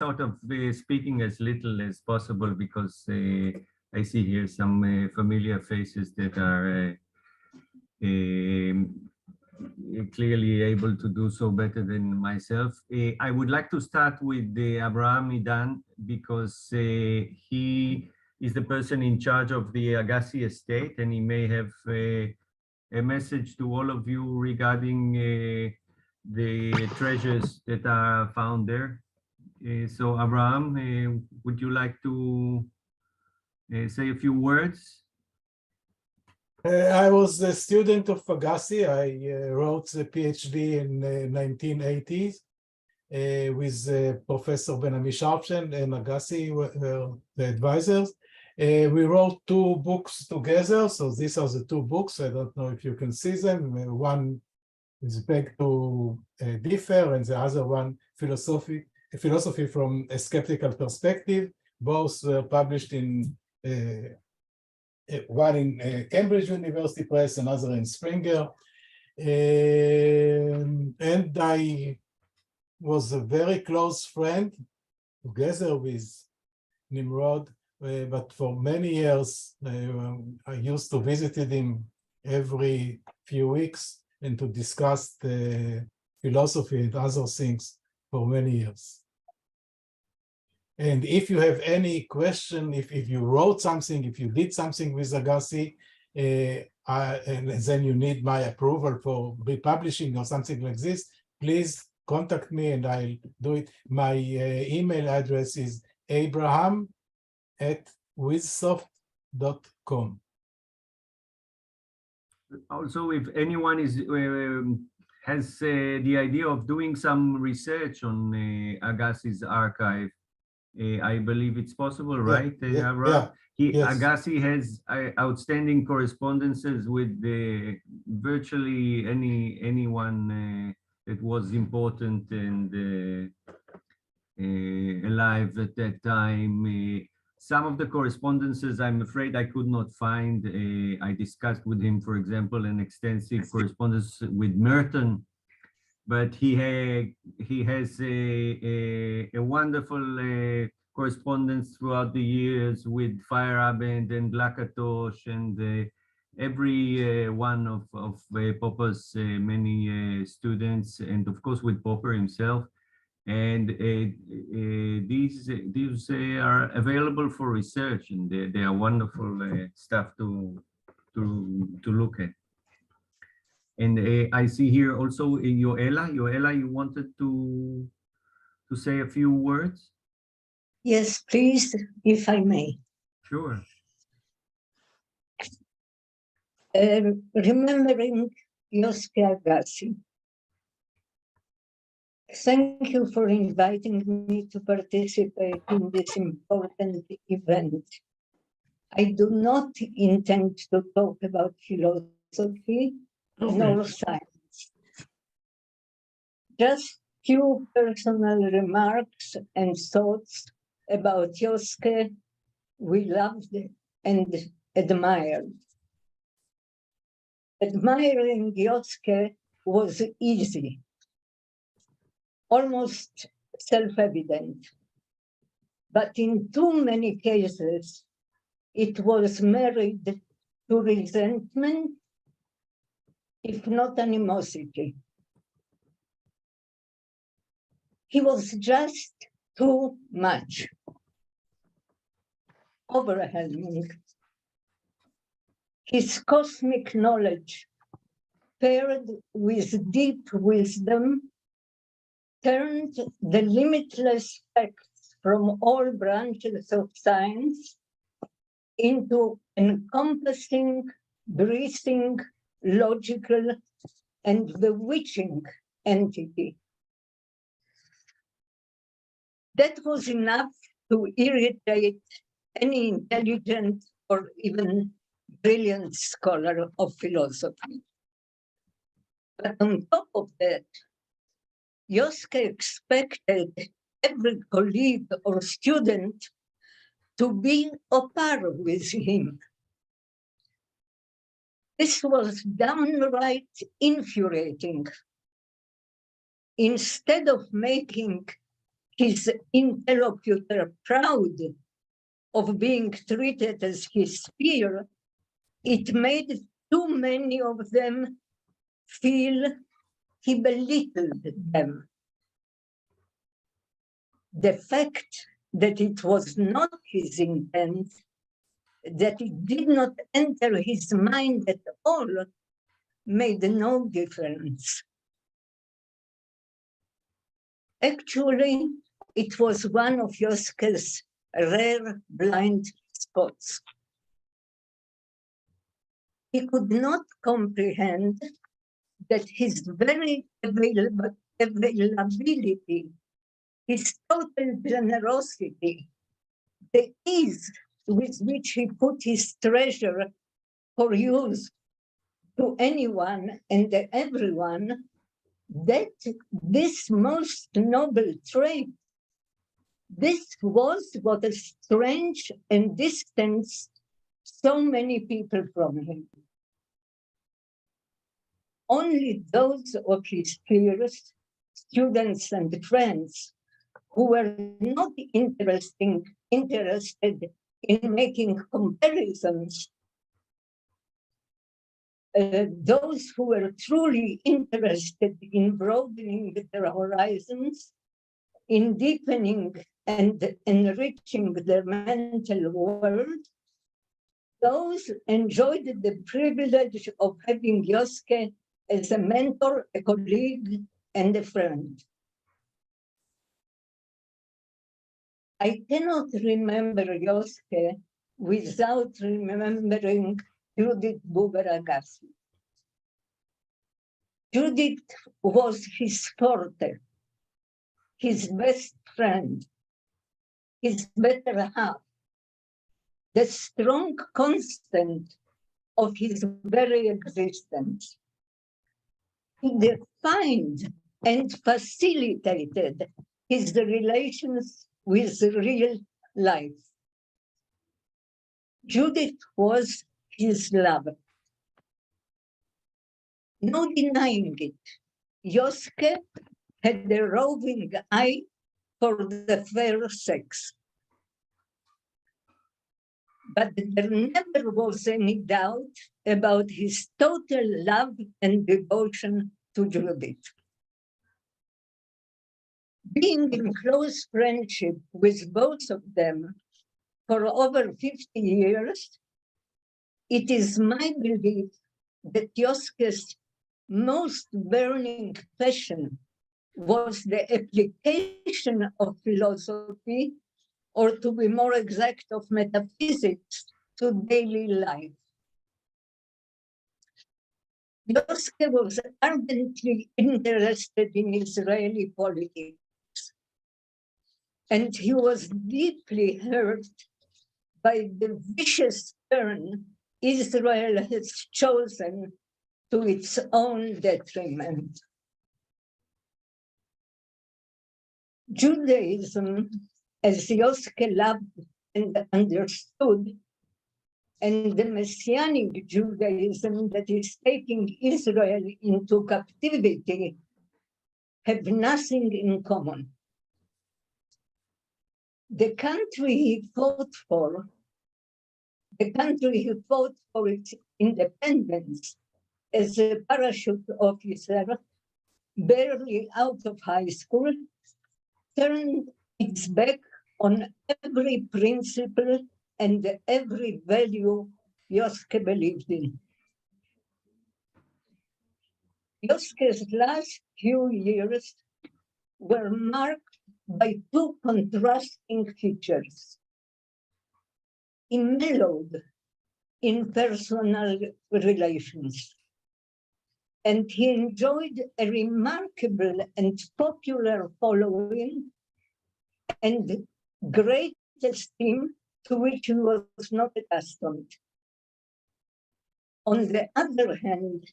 sort of speaking as little as possible because I see here some familiar faces that are clearly able to do so better than myself. I would like to start with Abraham Idan because he is the person in charge of the Agassi estate, and he may have a message to all of you regarding the treasures that are found there. So Abraham, would you like to say a few words? I was a student of Agassi. I wrote the PhD in 1980s with Professor Ben-Ami Sharpshen and Agassi were the advisors. We wrote 2 books together, so these are the 2 books. I don't know if you can see them. One is Back to Differ, and the other one, Philosophy from a Skeptical Perspective. Both were published in one in Cambridge University Press, another in Springer. And I was a very close friend together with Nimrod, but for many years I used to visit him every few weeks and to discuss the philosophy and other things for many years. And if you have any question, if you wrote something, if you did something with Agassi, and then you need my approval for republishing or something like this, please contact me and I'll do it. My email address is abraham@wizsoft.com. Also, if anyone has the idea of doing some research on Agassi's archive, I believe it's possible, right? Yes. Agassi has outstanding correspondences with virtually anyone that was important and alive at that time. Some of the correspondences, I'm afraid I could not find. I discussed with him, for example, an extensive correspondence with Merton, but he has a wonderful correspondence throughout the years with Feyerabend and Lakatosh and every one of Popper's many students, and of course with Popper himself. And these are available for research, and they are wonderful stuff to look at. And I see here also Yoela. Yoela, you wanted to say a few words? Yes, please, if I may. Sure. Remembering Yosuke Agassi. Thank you for inviting me to participate in this important event. I do not intend to talk about philosophy nor science. Just few personal remarks and thoughts about Yosuke we loved and admired. Admiring Yosuke was easy, almost self-evident, but in too many cases, it was married to resentment, if not animosity. He was just too much, overwhelming. His cosmic knowledge, paired with deep wisdom, turned the limitless facts from all branches of science into encompassing, breathing, logical, and bewitching entity. That was enough to irritate any intelligent or even brilliant scholar of philosophy. But on top of that, Yosuke expected every colleague or student to be on par with him. This was downright infuriating. Instead of making his interlocutor proud of being treated as his peer, it made too many of them feel he belittled them. The fact that it was not his intent, that it did not enter his mind at all, made no difference. Actually, it was one of Yosef's rare blind spots. He could not comprehend that his very availability, his total generosity, the ease with which he put his treasure for use to anyone and everyone, that this most noble trait, this was what estranged and distanced so many people from him. Only those of his peers, students and friends, who were not interested in making comparisons, those who were truly interested in broadening their horizons, in deepening and enriching their mental world, those enjoyed the privilege of having Yosef as a mentor, a colleague, and a friend. I cannot remember Yosef without remembering Judith Agassi. Judith was his forte, his best friend, his better half, the strong constant of his very existence. He defined and facilitated his relations with real life. Judith was his love. No denying it. Yosef had a roving eye for the fair sex. But there never was any doubt about his total love and devotion to Judith. Being in close friendship with both of them for over 50 years, it is my belief that Yosef's most burning passion was the application of philosophy, or to be more exact, of metaphysics, to daily life. Yosef was ardently interested in Israeli politics, and he was deeply hurt by the vicious turn Israel has chosen to its own detriment. Judaism, as Yosef loved and understood, and the Messianic Judaism that is taking Israel into captivity have nothing in common. The country he fought for its independence as a parachute officer, barely out of high school, turned its back on every principle and every value Yosef believed in. Yosef's last few years were marked by two contrasting features. He mellowed in personal relations, and he enjoyed a remarkable and popular following and great esteem to which he was not accustomed. On the other hand,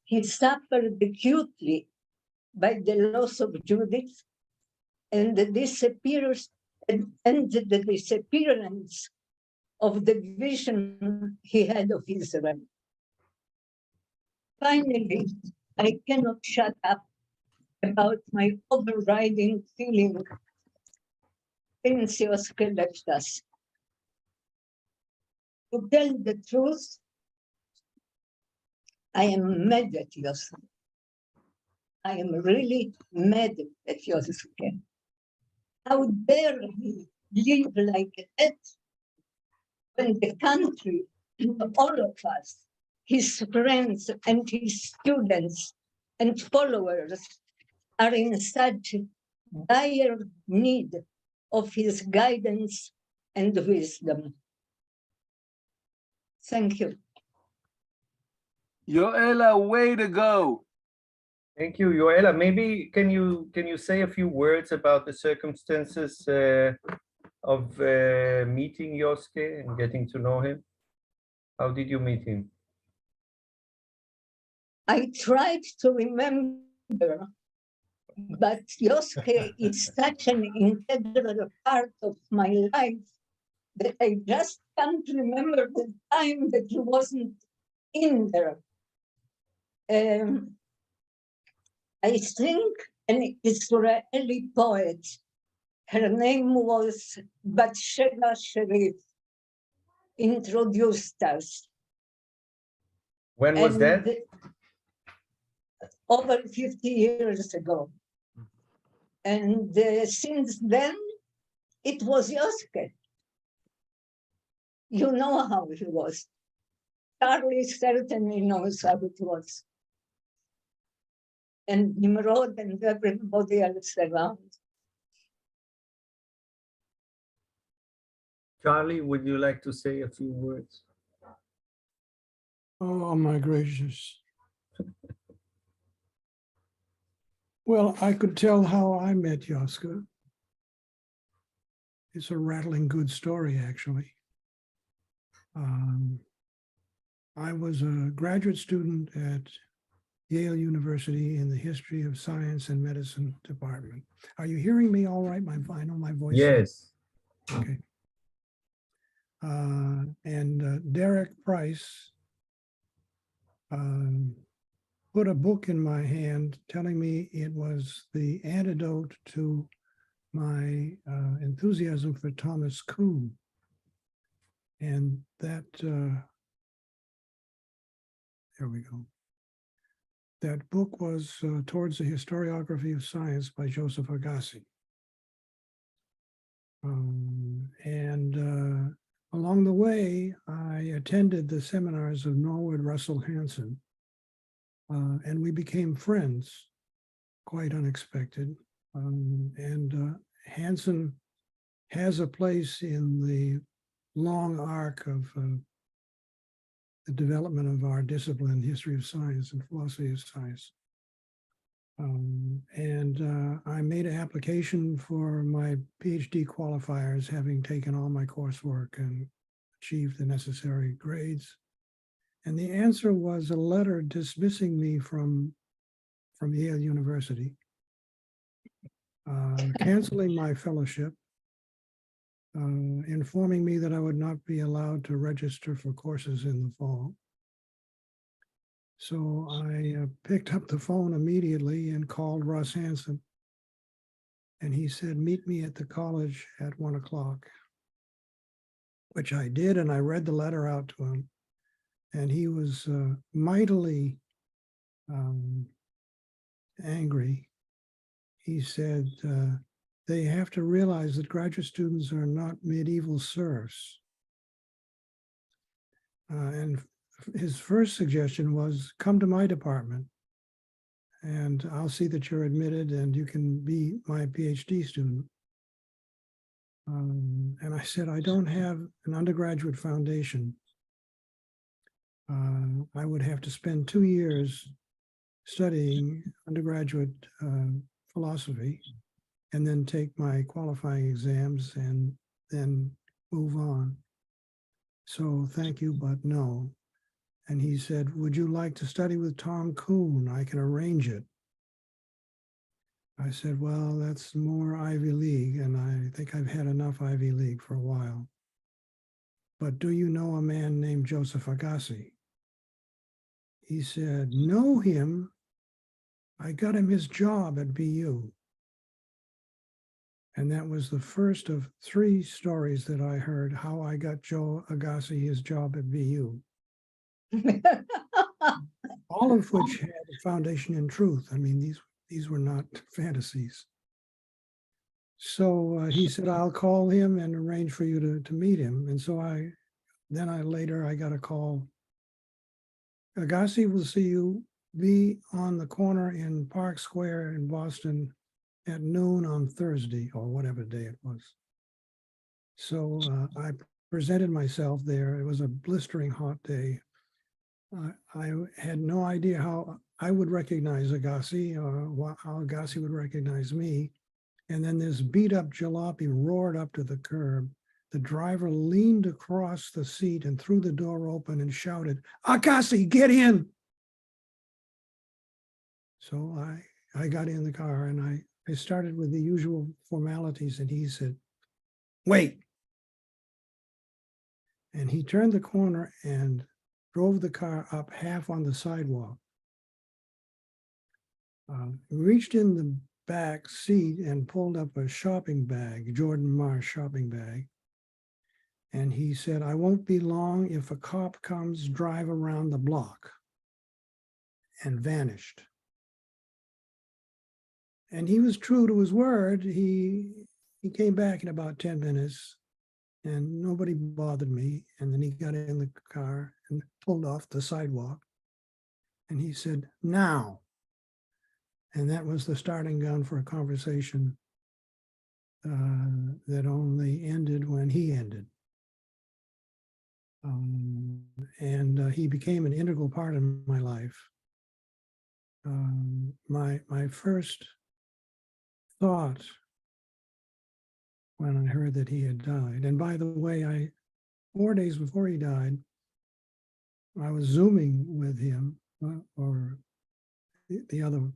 he suffered acutely by the loss of Judith and the disappearance of the vision he had of Israel. Finally, I cannot shut up about my overriding feeling since Yosuke left us. To tell the truth, I am mad at Yosef. I am really mad at Yosuke. How dare he live like that when the country, all of us, his friends and his students and followers are in such dire need of his guidance and wisdom. Thank you. Yoela, way to go. Thank you, Yoela. Maybe can you say a few words about the circumstances of meeting Yosuke and getting to know him? How did you meet him? I tried to remember, but Yosuke is such an integral part of my life that I just can't remember the time that he wasn't in there. I think an Israeli poet, her name was Batsheva Sharif, introduced us. When was that? Over 50 years ago. And since then, it was Yosuke. You know how he was. Charlie certainly knows how it was. And Nimrod and everybody else around. Charlie, would you like to say a few words? Oh, my gracious. Well, I could tell how I met Yosuke. It's a rattling good story, actually. I was a graduate student at Yale University in the History of Science and Medicine department. Are you hearing me all right? I know my voice. Yes. Okay. And Derek Price put a book in my hand telling me it was the antidote to my enthusiasm for Thomas Kuhn. And that, there we go. That book was Towards the Historiography of Science by Joseph Agassi. Along the way, I attended the seminars of Norwood Russell Hansen, and we became friends, quite unexpected. Hansen has a place in the long arc of the development of our discipline, history of science and philosophy of science. I made an application for my PhD qualifiers, having taken all my coursework and achieved the necessary grades. And the answer was a letter dismissing me from Yale University, canceling my fellowship, informing me that I would not be allowed to register for courses in the fall. So I picked up the phone immediately and called Russ Hansen. And he said, meet me at the college at 1 o'clock, which I did. And I read the letter out to him. And he was mightily angry. He said, they have to realize that graduate students are not medieval serfs. And his first suggestion was, come to my department and I'll see that you're admitted and you can be my PhD student. And I said, I don't have an undergraduate foundation. I would have to spend 2 years studying undergraduate philosophy and then take my qualifying exams and then move on. So thank you, but no. And he said, would you like to study with Tom Kuhn? I can arrange it. I said, well, that's more Ivy League, and I think I've had enough Ivy League for a while. But do you know a man named Joseph Agassi? He said, know him? I got him his job at BU. And that was the first of 3 stories that I heard how I got Joe Agassi his job at VU, all of which had a foundation in truth. I mean, these were not fantasies. So he said, I'll call him and arrange for you to meet him. And so later I got a call. Agassi will see you, be on the corner in Park Square in Boston at noon on Thursday, or whatever day it was. So I presented myself there. It was a blistering hot day. I had no idea how I would recognize Agassi or how Agassi would recognize me. And then this beat up jalopy roared up to the curb. The driver leaned across the seat and threw the door open and shouted, Agassi, get in. So I got in the car and I started with the usual formalities, and he said, wait. And he turned the corner and drove the car up half on the sidewalk. Reached in the back seat and pulled up a shopping bag, Jordan Marsh shopping bag. And he said, I won't be long. If a cop comes, drive around the block. And vanished. And he was true to his word. He came back in about 10 minutes and nobody bothered me. And then he got in the car and pulled off the sidewalk. And he said, now. And that was the starting gun for a conversation that only ended when he ended. And he became an integral part of my life. My first thought when I heard that he had died, and by the way, 4 days before he died, I was Zooming with him, or the other,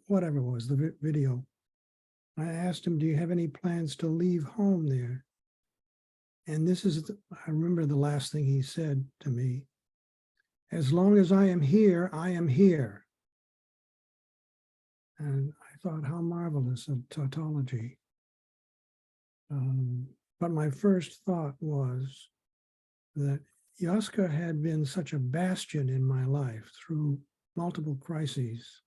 whatever it was, the video. I asked him, do you have any plans to leave home there? And this is, I remember the last thing he said to me, as long as I am here, I am here. And I thought, how marvelous a tautology. But my first thought was that Yaska had been such a bastion in my life through multiple crises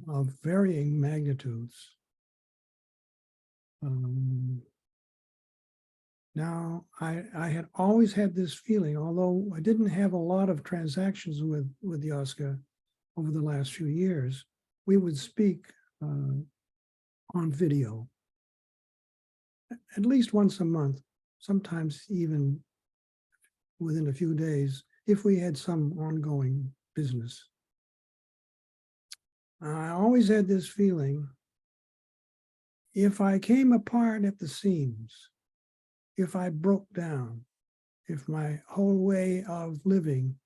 of varying magnitudes. Now, I had always had this feeling, although I didn't have a lot of transactions with Yaska over the last few years, we would speak on video at least once a month, sometimes even within a few days, if we had some ongoing business. I always had this feeling, if I came apart at the seams, if I broke down, if my whole way of living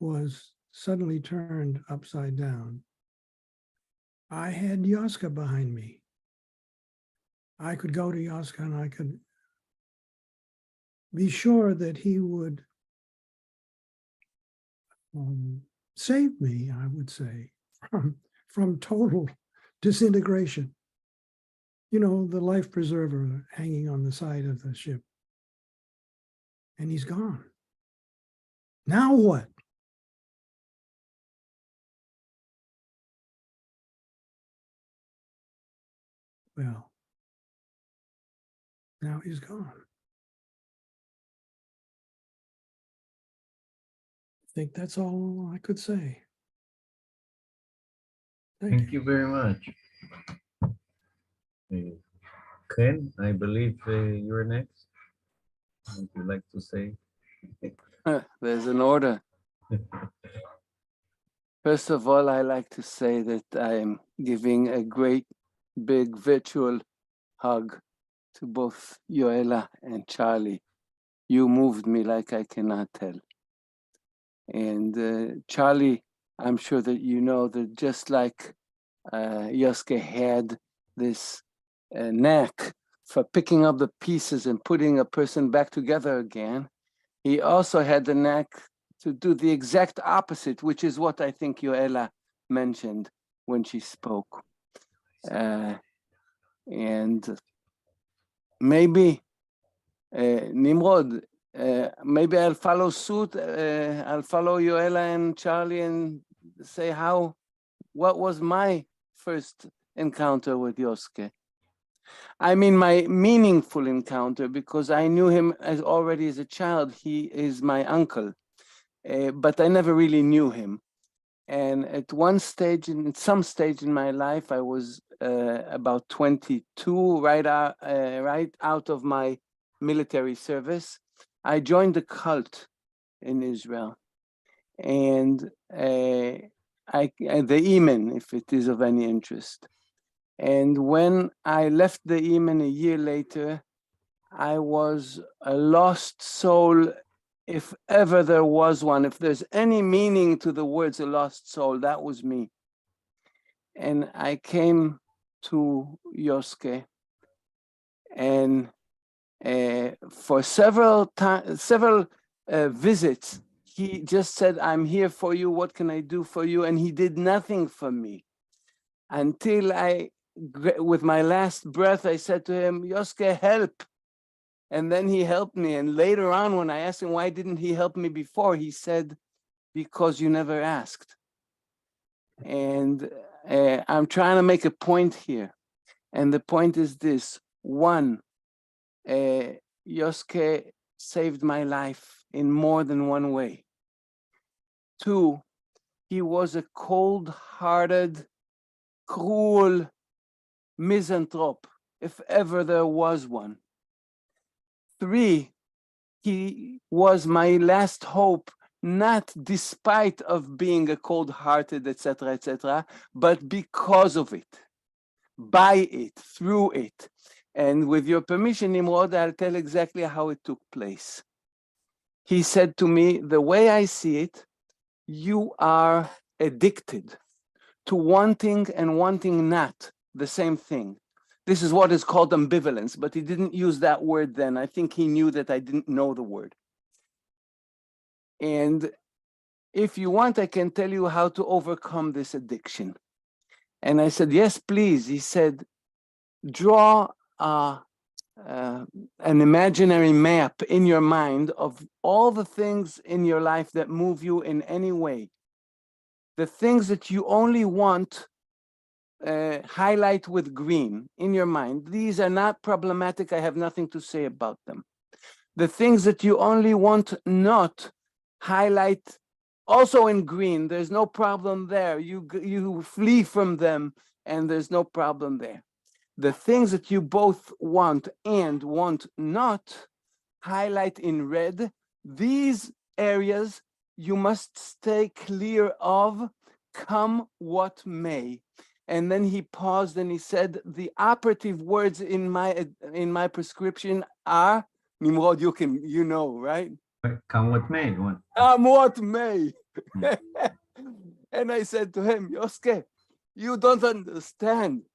was suddenly turned upside down, I had Yaska behind me. I could go to Yaska and I could be sure that he would save me, I would say, from total disintegration. You know, the life preserver hanging on the side of the ship. And he's gone. Now what? Well, now he's gone. I think that's all I could say. Thank you very much. Chen, I believe you're next. Would you like to say? There's an order. First of all, I like to say that I am giving a great big virtual hug to both Yoela and Charlie. You moved me like I cannot tell. And Charlie, I'm sure that you know that just like Yoske had this knack for picking up the pieces and putting a person back together again, he also had the knack to do the exact opposite, which is what I think Yoela mentioned when she spoke. And maybe, Nimrod, maybe I'll follow suit. I'll follow Yoela and Charlie and say what was my first encounter with Yoske. I mean, my meaningful encounter, because I knew him already as a child. He is my uncle, but I never really knew him. And at some stage in my life, I was about 22, right out of my military service. I joined a cult in Israel, and the Iman, if it is of any interest. And when I left the Iman a year later, I was a lost soul, if ever there was one. If there's any meaning to the words a lost soul, that was me. And I came to Yoske, and for several visits, he just said, "I'm here for you. What can I do for you?" And he did nothing for me until with my last breath, I said to him, "Yoske, help." And then he helped me. And later on, when I asked him, why didn't he help me before? He said, "Because you never asked." And I'm trying to make a point here. And the point is this: one, Yoske saved my life in more than one way. Two, he was a cold-hearted, cruel misanthrope, if ever there was one. Three, he was my last hope, not despite of being a cold-hearted, etc., but because of it, by it, through it. And with your permission, Nimrod, I'll tell exactly how it took place. He said to me, "The way I see it, you are addicted to wanting and wanting not the same thing. This is what is called ambivalence," but he didn't use that word then. I think he knew that I didn't know the word. And if you want, I can tell you how to overcome this addiction. And I said, "Yes, please." He said, "Draw an imaginary map in your mind of all the things in your life that move you in any way. The things that you only want, highlight with green in your mind. These are not problematic. I have nothing to say about them. The things that you only want not, highlight also in green. There's no problem there. You flee from them, and there's no problem there. The things that you both want and want not, highlight in red. These areas you must stay clear of, come what may." And then he paused and he said, "The operative words in my prescription are," Nimrod, you know, right? Come what may. "Come what may." And I said to him, "Yoske, you don't understand.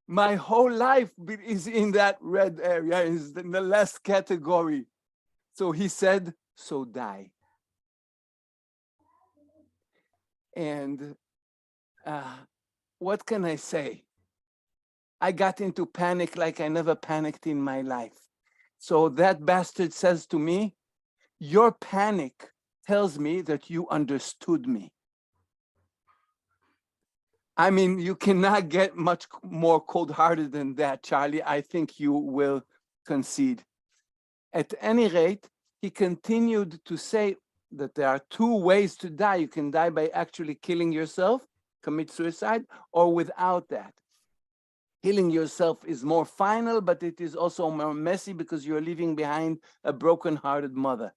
My whole life is in that red area, is in the last category." So he said, "So die." And what can I say? I got into panic like I never panicked in my life. So that bastard says to me, "Your panic tells me that you understood me." I mean, you cannot get much more cold-hearted than that, Charlie. I think you will concede. At any rate, he continued to say that there are two ways to die. You can die by actually killing yourself, commit suicide, or without that. Killing yourself is more final, but it is also more messy because you're leaving behind a broken-hearted mother.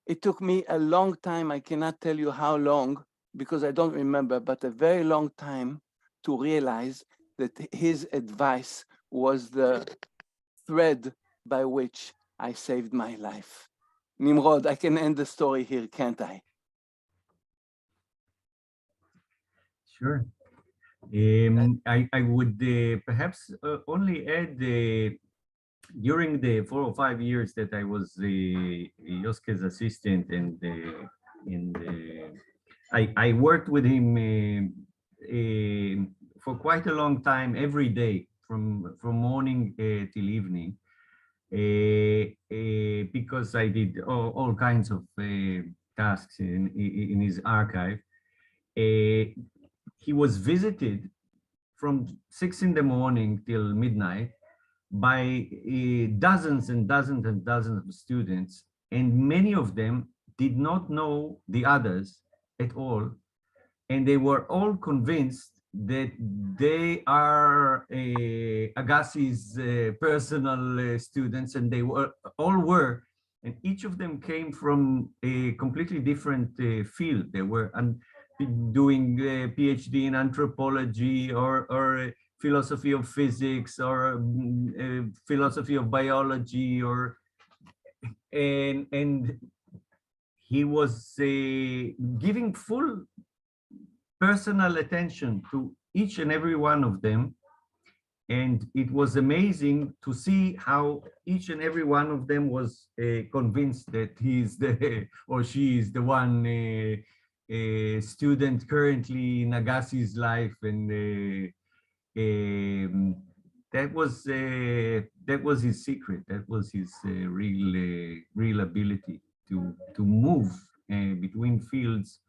It took me a long time, I cannot tell you how long, because I don't remember, but a very long time to realize that his advice was the thread by which I saved my life. Nimrod, I can end the story here, can't I? Sure. I would perhaps only add during the 4 or 5 years that I was Yoske's assistant, and I worked with him for quite a long time, every day. from morning till evening, because I did all kinds of tasks in his archive. He was visited from 6 in the morning till midnight by dozens and dozens and dozens of students, and many of them did not know the others at all, and they were all convinced that they are Agassi's personal students, and they all were, and each of them came from a completely different field. They were doing a PhD in anthropology or philosophy of physics or philosophy of biology, and he was giving full personal attention to each and every one of them, and it was amazing to see how each and every one of them was convinced that he's the or she is the one student currently in Agassi's life, and that was his secret. That was his real ability to move between fields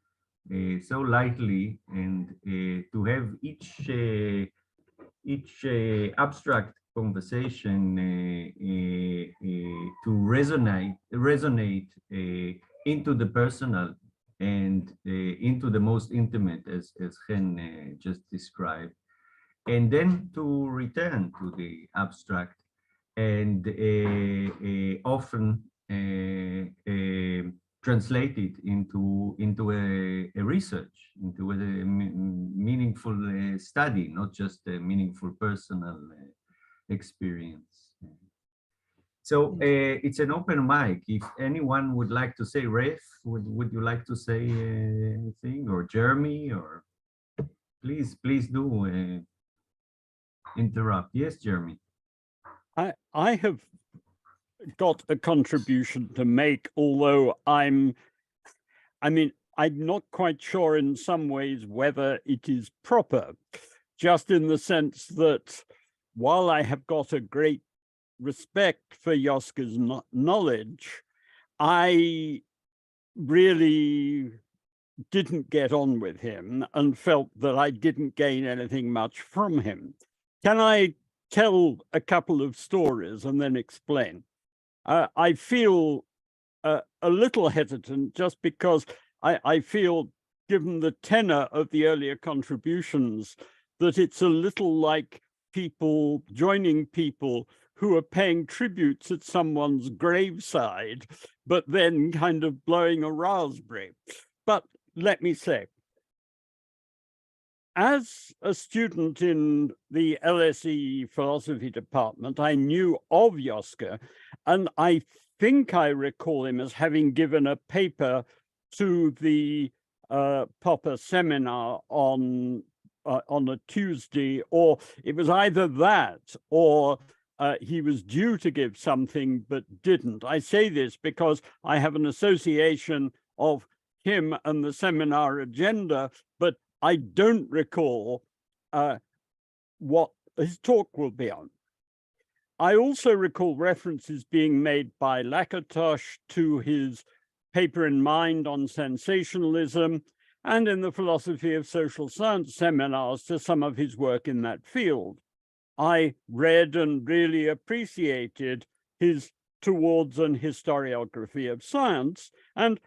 so lightly, and to have each abstract conversation to resonate into the personal and into the most intimate, as Chen just described, and then to return to the abstract, and often translate it into a research, into a meaningful study, not just a meaningful personal experience. So it's an open mic. If anyone would like to say, Ref, would you like to say anything, or Jeremy, or please do interrupt. Yes, Jeremy. I have got a contribution to make, although I'm not quite sure in some ways whether it is proper, just in the sense that while I have got a great respect for Yoska's knowledge, I really didn't get on with him and felt that I didn't gain anything much from him. Can I tell a couple of stories and then explain? I feel a little hesitant just because I feel, given the tenor of the earlier contributions, that it's a little like people joining people who are paying tributes at someone's graveside, but then kind of blowing a raspberry. But let me say, as a student in the LSE philosophy department, I knew of Yoska, and I think I recall him as having given a paper to the Popper seminar on a Tuesday, or it was either that or he was due to give something but didn't. I say this because I have an association of him and the seminar agenda, but I don't recall what his talk will be on. I also recall references being made by Lakatos to his paper in Mind on sensationalism, and in the philosophy of social science seminars to some of his work in that field. I read and really appreciated his Towards an Historiography of Science, and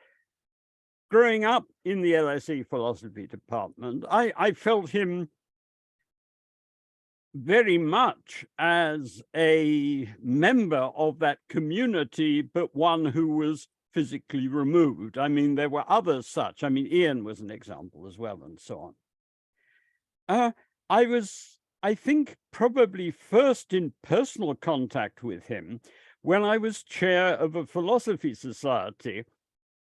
growing up in the LSE philosophy department, I felt him very much as a member of that community, but one who was physically removed. I mean, there were others such. I mean, Ian was an example as well, and so on. I was, I think, probably first in personal contact with him when I was chair of a philosophy society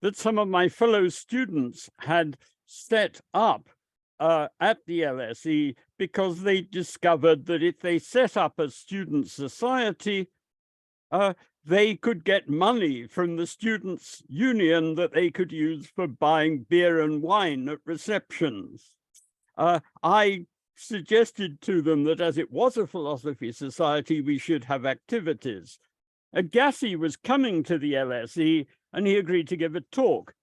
that some of my fellow students had set up at the LSE because they discovered that if they set up a student society, they could get money from the students' union that they could use for buying beer and wine at receptions. I suggested to them that as it was a philosophy society, we should have activities. Agassi was coming to the LSE and he agreed to give a talk.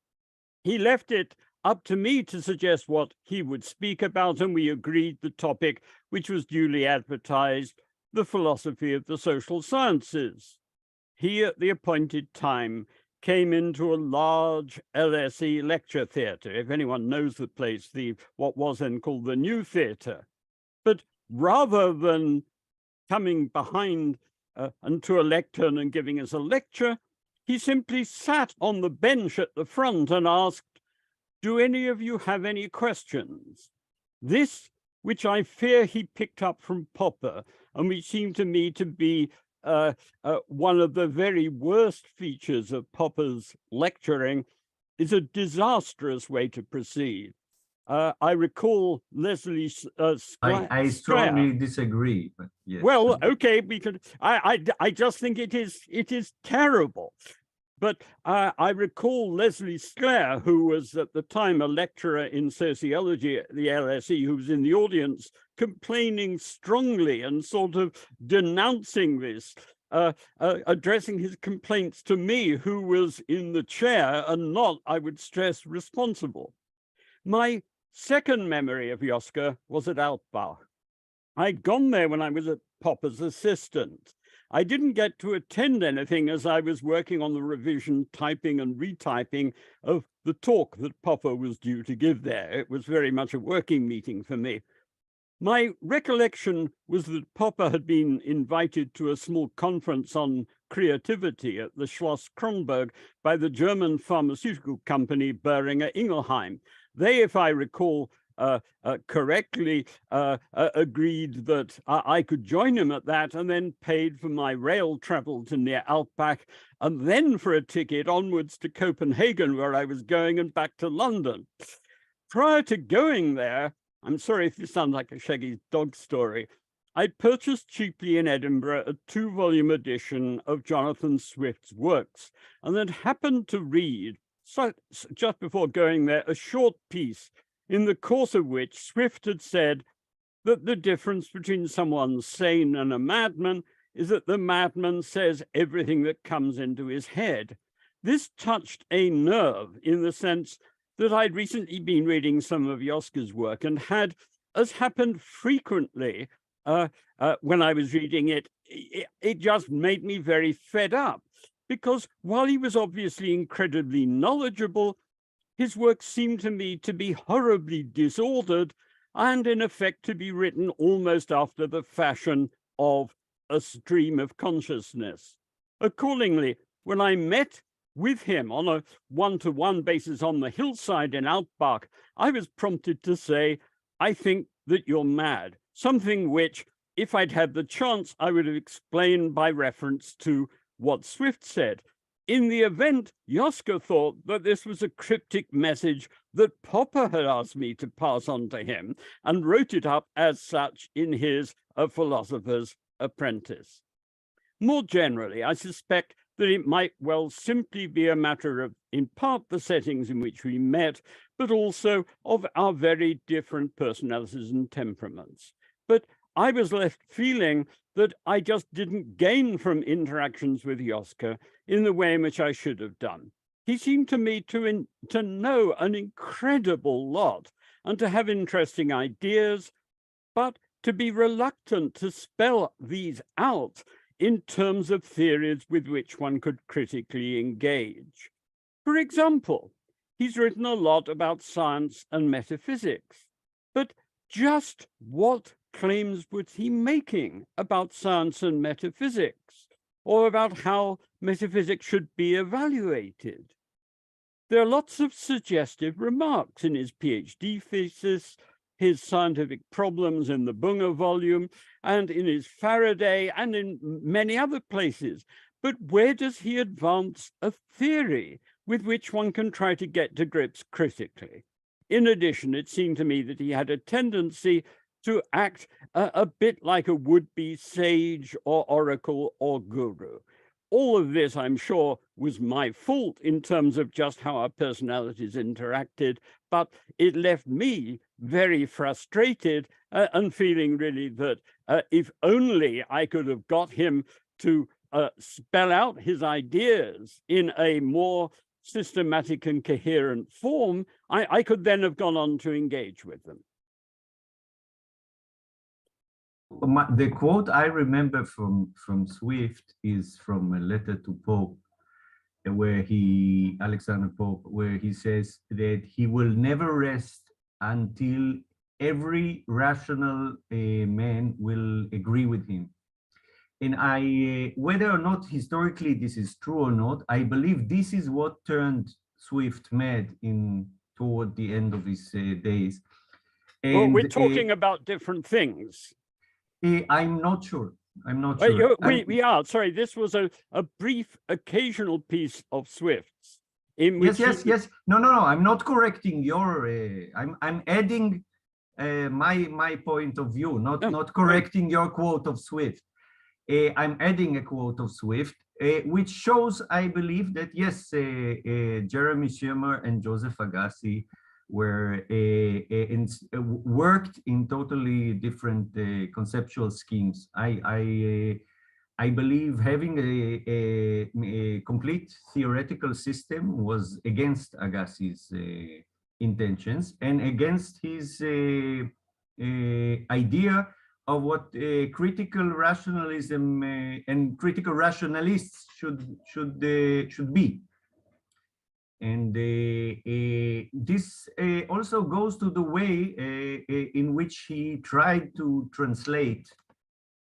He left it up to me to suggest what he would speak about, and we agreed the topic, which was duly advertised, the philosophy of the social sciences. He, at the appointed time, came into a large LSE lecture theatre. If anyone knows the place, what was then called the New Theatre. But rather than coming behind and to a lectern and giving us a lecture, he simply sat on the bench at the front and asked, "Do any of you have any questions?" This, which I fear he picked up from Popper, and which seemed to me to be one of the very worst features of Popper's lecturing, is a disastrous way to proceed. I recall Leslie I strongly disagree, but yes. Well, okay, we could. I just think it is terrible. But I recall Leslie Sclair, who was at the time a lecturer in sociology at the LSE, who was in the audience, complaining strongly and sort of denouncing this, addressing his complaints to me, who was in the chair and not, I would stress, responsible. My second memory of Joske was at Altbach. I'd gone there when I was at Popper's assistant. I didn't get to attend anything as I was working on the revision, typing and retyping of the talk that Popper was due to give there. It was very much a working meeting for me. My recollection was that Popper had been invited to a small conference on creativity at the Schloss Kronberg by the German pharmaceutical company Boehringer Ingelheim. They, if I recall correctly, agreed that I could join him at that, and then paid for my rail travel to near Altbach, and then for a ticket onwards to Copenhagen, where I was going, and back to London. Prior to going there, I'm sorry if this sounds like a Shaggy's dog story, I purchased cheaply in Edinburgh a 2-volume edition of Jonathan Swift's works, and then happened to read, just before going there, a short piece in the course of which Swift had said that the difference between someone sane and a madman is that the madman says everything that comes into his head. This touched a nerve in the sense that I'd recently been reading some of Joske's work and had, as happened frequently when I was reading it, it just made me very fed up, because while he was obviously incredibly knowledgeable, his work seemed to me to be horribly disordered and in effect to be written almost after the fashion of a stream of consciousness. Accordingly, when I met with him on a one-to-one basis on the hillside in Altbach, I was prompted to say, "I think that you're mad," something which, if I'd had the chance, I would have explained by reference to what Swift said. In the event, Joske thought that this was a cryptic message that Popper had asked me to pass on to him, and wrote it up as such in his A Philosopher's Apprentice. More generally, I suspect that it might well simply be a matter of, in part, the settings in which we met, but also of our very different personalities and temperaments. But I was left feeling that I just didn't gain from interactions with Joske in the way in which I should have done. He seemed to me to know an incredible lot and to have interesting ideas, but to be reluctant to spell these out in terms of theories with which one could critically engage. For example, he's written a lot about science and metaphysics, but just what claims was he making about science and metaphysics, or about how metaphysics should be evaluated? There are lots of suggestive remarks in his PhD thesis, his scientific problems in the Bunger volume, and in his Faraday, and in many other places. But where does he advance a theory with which one can try to get to grips critically? In addition, it seemed to me that he had a tendency to act a bit like a would-be sage or oracle or guru. All of this, I'm sure, was my fault in terms of just how our personalities interacted, but it left me very frustrated and feeling really that if only I could have got him to spell out his ideas in a more systematic and coherent form, I could then have gone on to engage with them. The quote I remember from Swift is from a letter to Pope, where Alexander Pope, where he says that he will never rest until every rational man will agree with him. And whether or not historically this is true or not, I believe this is what turned Swift mad toward the end of his days. And, well, we're talking about different things. I'm not sure. I'm not sure. We are. Sorry, this was a brief occasional piece of Swift's. In which yes. No. I'm not correcting your. I'm adding my point of view, not correcting your quote of Swift. I'm adding a quote of Swift, which shows, I believe, that yes, Jeremy Shemer and Joseph Agassi were worked in totally different conceptual schemes. I believe having a complete theoretical system was against Agassi's intentions and against his idea of what critical rationalism and critical rationalists should be. And this also goes to the way in which he tried to translate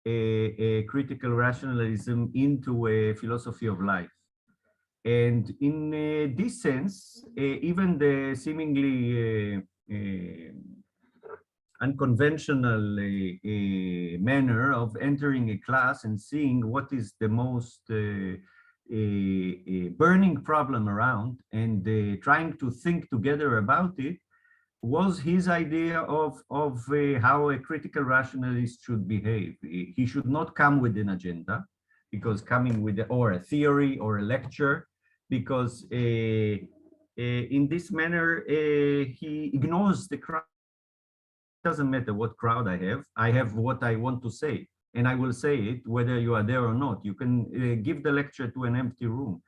a critical rationalism into a philosophy of life. And in this sense, even the seemingly unconventional manner of entering a class and seeing what is the most burning problem around and trying to think together about it was his idea of how a critical rationalist should behave. He should not come with an agenda, because coming with or a theory or a lecture, because in this manner he ignores the crowd. It doesn't matter what crowd I have what I want to say, and I will say it whether you are there or not. You can give the lecture to an empty room.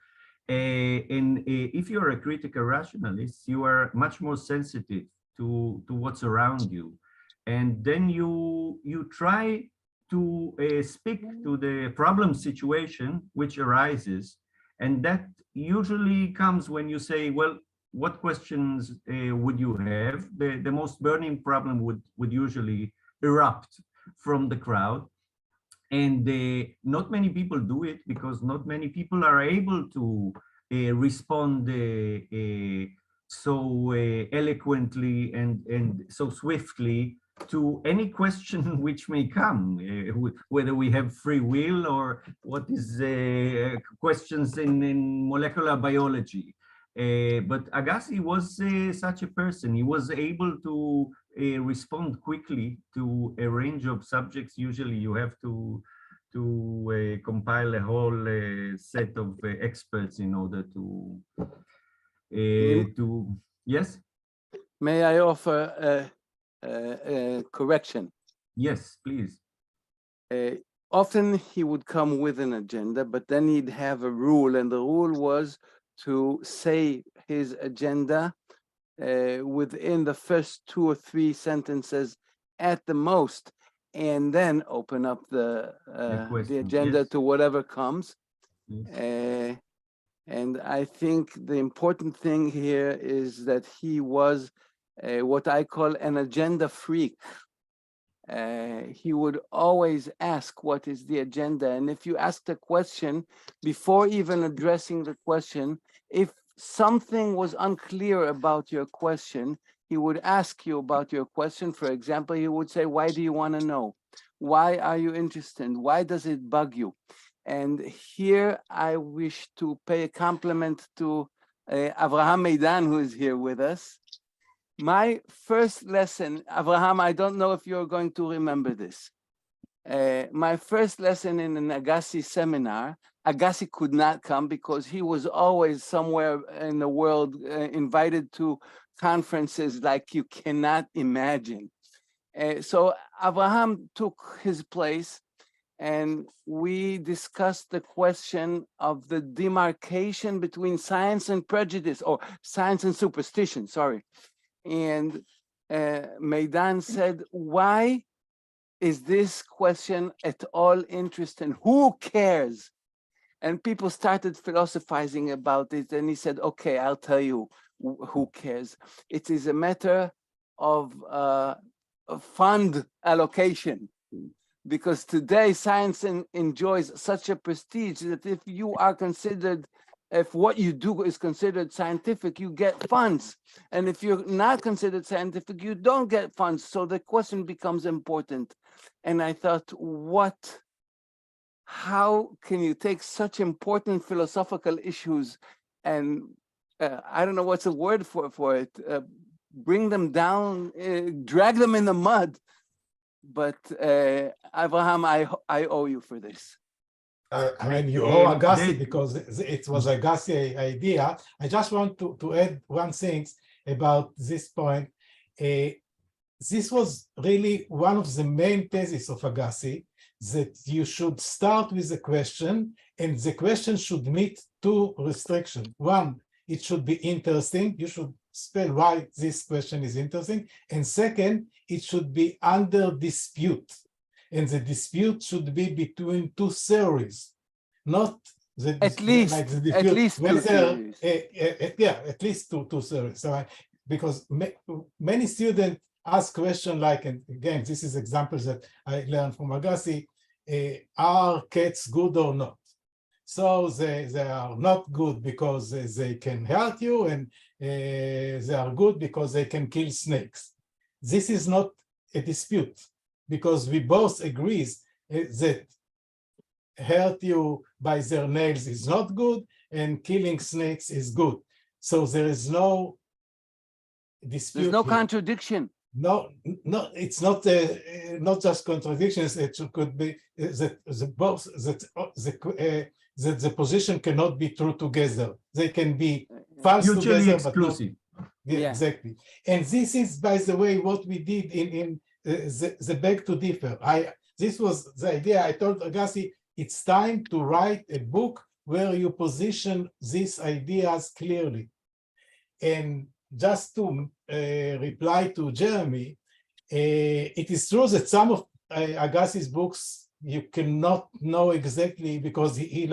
And if you're a critical rationalist, you are much more sensitive to what's around you. And then you try to speak to the problem situation which arises. And that usually comes when you say, well, what questions would you have? The most burning problem would usually erupt from the crowd. And not many people do it because not many people are able to respond so eloquently and so swiftly to any question which may come, whether we have free will or what is questions in molecular biology. But Agassi was such a person. He was able to respond quickly to a range of subjects. Usually you have to compile a whole set of experts in order to yes? May I offer a correction? Yes, please. Often he would come with an agenda, but then he'd have a rule, and the rule was to say his agenda within the first 2 or 3 sentences at the most, and then open up the agenda, yes, to whatever comes. Yes. And I think the important thing here is that he was what I call an agenda freak. He would always ask, what is the agenda? And if you asked a question, before even addressing the question, if something was unclear about your question, he would ask you about your question. For example, he would say, why do you want to know? Why are you interested? Why does it bug you? And here I wish to pay a compliment to Avraham Meidan, who is here with us. My first lesson, Avraham, I don't know if you're going to remember this. My first lesson in an Agassi seminar Agassi could not come because he was always somewhere in the world, invited to conferences like you cannot imagine. So Avraham took his place, and we discussed the question of the demarcation between science and prejudice, or science and superstition, sorry. And Meidan said, why is this question at all interesting? Who cares? And people started philosophizing about it, and he said, okay, I'll tell you who cares. It is a matter of fund allocation, because today science enjoys such a prestige that if you are considered, if what you do is considered scientific, you get funds. And if you're not considered scientific, you don't get funds. So the question becomes important. And I thought, how can you take such important philosophical issues and I don't know what's the word for it, bring them down, drag them in the mud? But Avraham, I owe you for this. I mean, you owe Agassi because it was Agassi idea. I just want to add one thing about this point. This was really one of the main theses of Agassi, that you should start with a question, and the question should meet two restrictions. One, it should be interesting. You should spell why this question is interesting. And second, it should be under dispute. And the dispute should be between two theories, not the, at least, like the dispute, at least two theories. At least two theories. So because many students ask questions like, and again, this is examples that I learned from Agassi, are cats good or not? So they are not good because they can hurt you, and they are good because they can kill snakes. This is not a dispute, because we both agree that hurt you by their nails is not good and killing snakes is good. So there is no dispute. There's no here. Contradiction. No, it's not not just contradictions. It could be that the position cannot be true together. They can be false Mutually together, exclusive. but not, exactly. And this is, by the way, what we did in the Beg to Differ. This was the idea. I told Agassi, it's time to write a book where you position these ideas clearly. And just to reply to Jeremy, it is true that some of Agassi's books you cannot know exactly, because he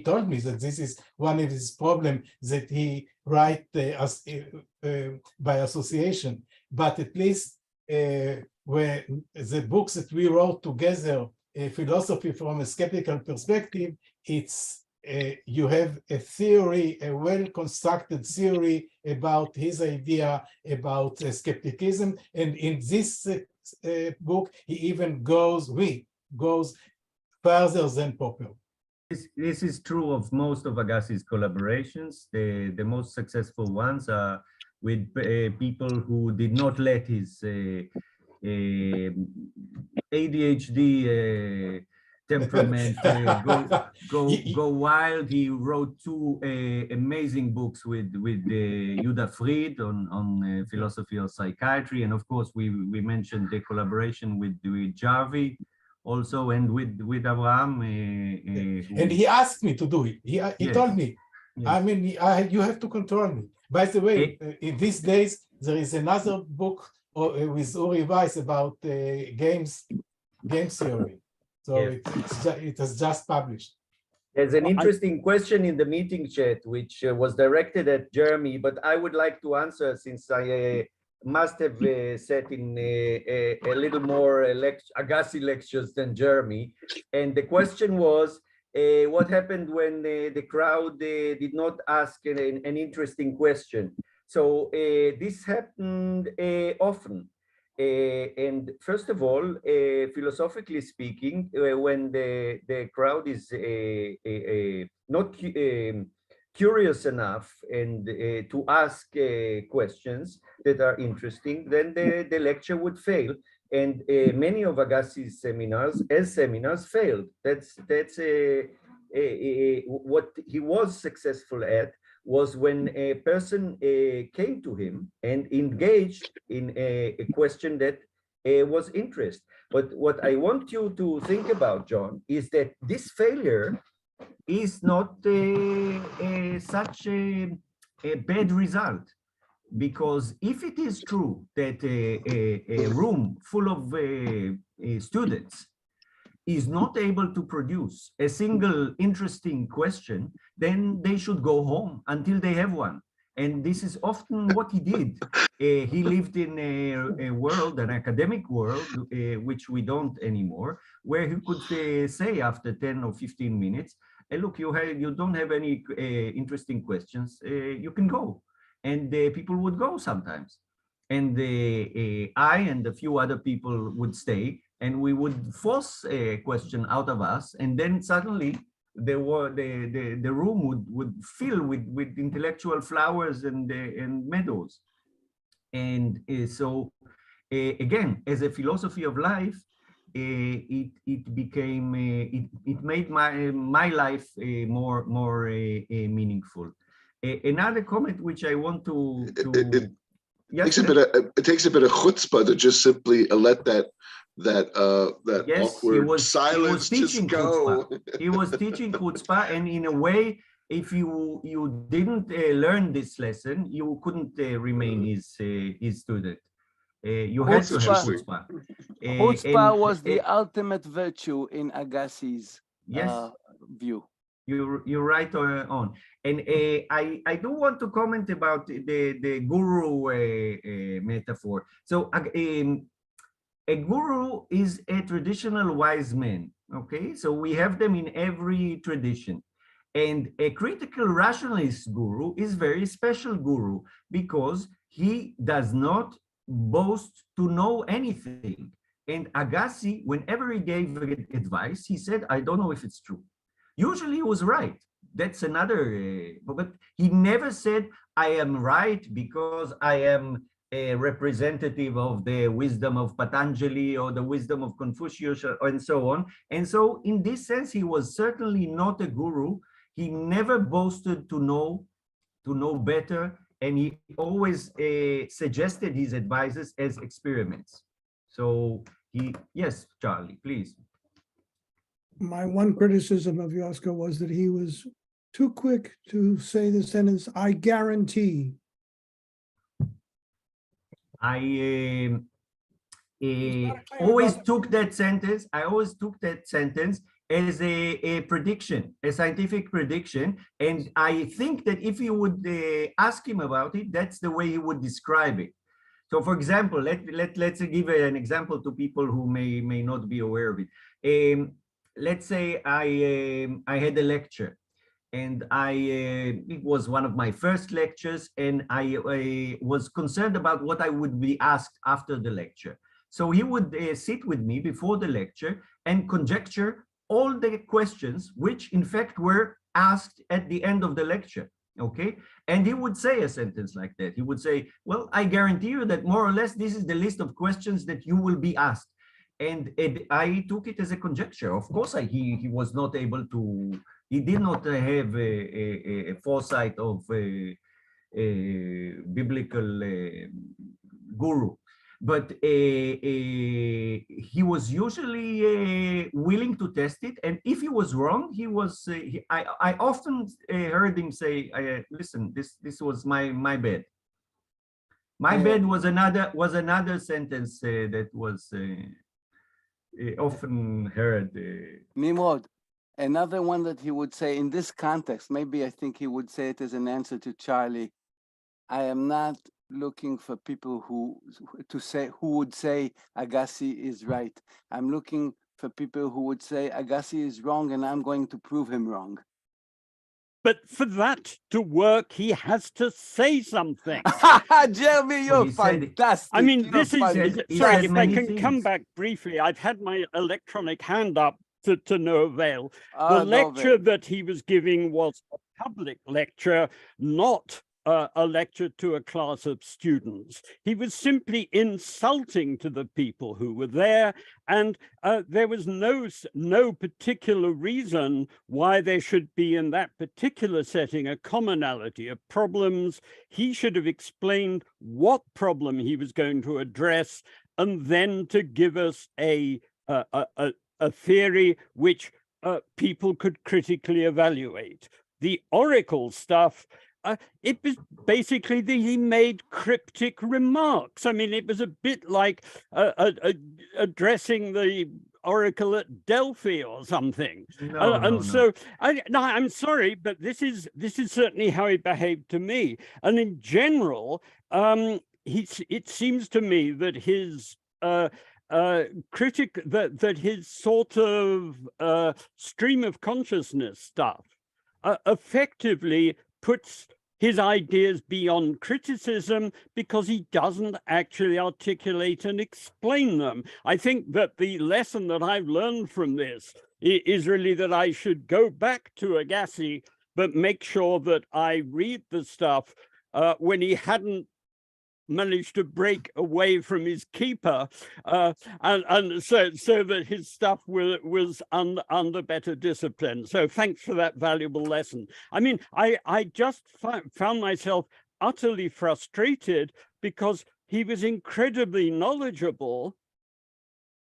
told me that this is one of his problems, that he write by association. But at least where the books that we wrote together, philosophy from a skeptical perspective, it's you have a theory, a well-constructed theory about his idea about skepticism. And in this book, he even goes further than Popper. This is true of most of Agassi's collaborations. The most successful ones are with people who did not let his ADHD temperament go wild. He wrote two amazing books with Yuda Fried on philosophy of psychiatry, and of course we mentioned the collaboration with Jarvi also, and with Avraham. And he asked me to do it. He told me, I mean, you have to control me. By the way, in these days there is another book with Uri Weiss about game theory. So it has just published. There's an interesting question in the meeting chat, which was directed at Jeremy, but I would like to answer, since I must have sat in a little more Agassi lectures than Jeremy. And the question was, what happened when the crowd did not ask an interesting question? So this happened often. And first of all, philosophically speaking, when the crowd is not curious enough and to ask questions that are interesting, then the lecture would fail. And many of Agassi's seminars failed. That's what he was successful at was when a person came to him and engaged in a question that was interest. But what I want you to think about, John, is that this failure is not such a bad result. Because if it is true that a room full of students is not able to produce a single interesting question, then they should go home until they have one. And this is often what he did. He lived in a world, an academic world, which we don't anymore, where he could say after 10 or 15 minutes, look, you don't have any interesting questions, you can go. And people would go sometimes. And I and a few other people would stay, and we would force a question out of us, and then suddenly the room would fill with intellectual flowers and meadows. And so again, as a philosophy of life, it became it made my life more meaningful. Another comment which I want to yes, it takes a bit of chutzpah to just simply let that yes, awkward silence just go. He was teaching chutzpah, and in a way, if you didn't learn this lesson, you couldn't remain his student. You had to have chutzpah. Chutzpah was the ultimate virtue in Agassi's view. You're right on. And I do want to comment about the guru metaphor. So a guru is a traditional wise man, okay? So we have them in every tradition. And a critical rationalist guru is very special guru because he does not boast to know anything. And Agassi, whenever he gave advice, he said, I don't know if it's true. Usually he was right. That's another, but he never said, I am right because I am a representative of the wisdom of Patanjali or the wisdom of Confucius and so on. And so in this sense, he was certainly not a guru. He never boasted to know better. And he always suggested his advices as experiments. So yes, Charlie, please. My one criticism of Yoska was that he was too quick to say the sentence, I guarantee. I always took that sentence. I always took that sentence as a prediction, a scientific prediction. And I think that if you would ask him about it, that's the way he would describe it. So for example, let's give an example to people who may not be aware of it. Let's say I had a lecture, and it was one of my first lectures, and I was concerned about what I would be asked after the lecture. So he would sit with me before the lecture and conjecture all the questions, which in fact were asked at the end of the lecture. Okay, and he would say a sentence like that. He would say, well, I guarantee you that more or less this is the list of questions that you will be asked. And I took it as a conjecture. Of course, he was not able to, he did not have a foresight of a biblical guru, but he was usually willing to test it. And if he was wrong, he was, I often heard him say, listen, this was my bad. My bad was another sentence that was often heard. Nimrod, another one that he would say in this context, maybe I think he would say it as an answer to Charlie. I am not looking for people who would say Agassi is right. I'm looking for people who would say Agassi is wrong, and I'm going to prove him wrong. But for that to work, he has to say something. Jeremy, you're fantastic. I mean, this is, sorry, if I can come things. back briefly, I've had my electronic hand up to no avail. The lecture that he was giving was a public lecture, not a lecture to a class of students. He was simply insulting to the people who were there, and there was no particular reason why there should be in that particular setting a commonality of problems. He should have explained what problem he was going to address, and then to give us a theory which people could critically evaluate. The oracle stuff, it was basically that he made cryptic remarks. I mean, it was a bit like addressing the oracle at Delphi or something. So I'm sorry, but this is certainly how he behaved to me. And in general, it seems to me that his that his sort of stream of consciousness stuff effectively puts his ideas beyond criticism because he doesn't actually articulate and explain them. I think that the lesson that I've learned from this is really that I should go back to Agassi, but make sure that I read the stuff when he hadn't managed to break away from his keeper, and so that his stuff was under better discipline. So thanks for that valuable lesson. I mean, I just found myself utterly frustrated because he was incredibly knowledgeable,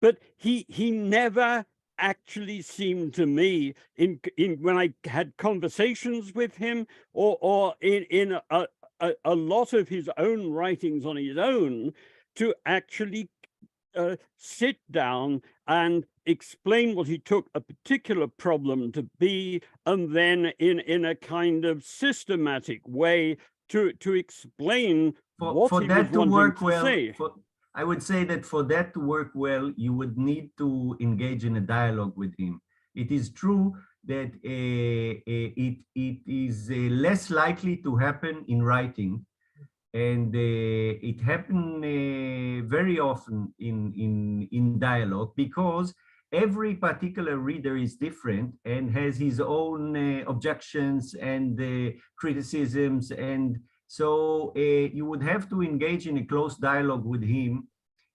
but he never actually seemed to me in when I had conversations with him or in a lot of his own writings on his own to actually sit down and explain what he took a particular problem to be, and then in a kind of systematic way to explain what he was wanting to say. I would say that for that to work well, you would need to engage in a dialogue with him. It is true that it is less likely to happen in writing, and it happens very often in dialogue, because every particular reader is different and has his own objections and criticisms, and so you would have to engage in a close dialogue with him.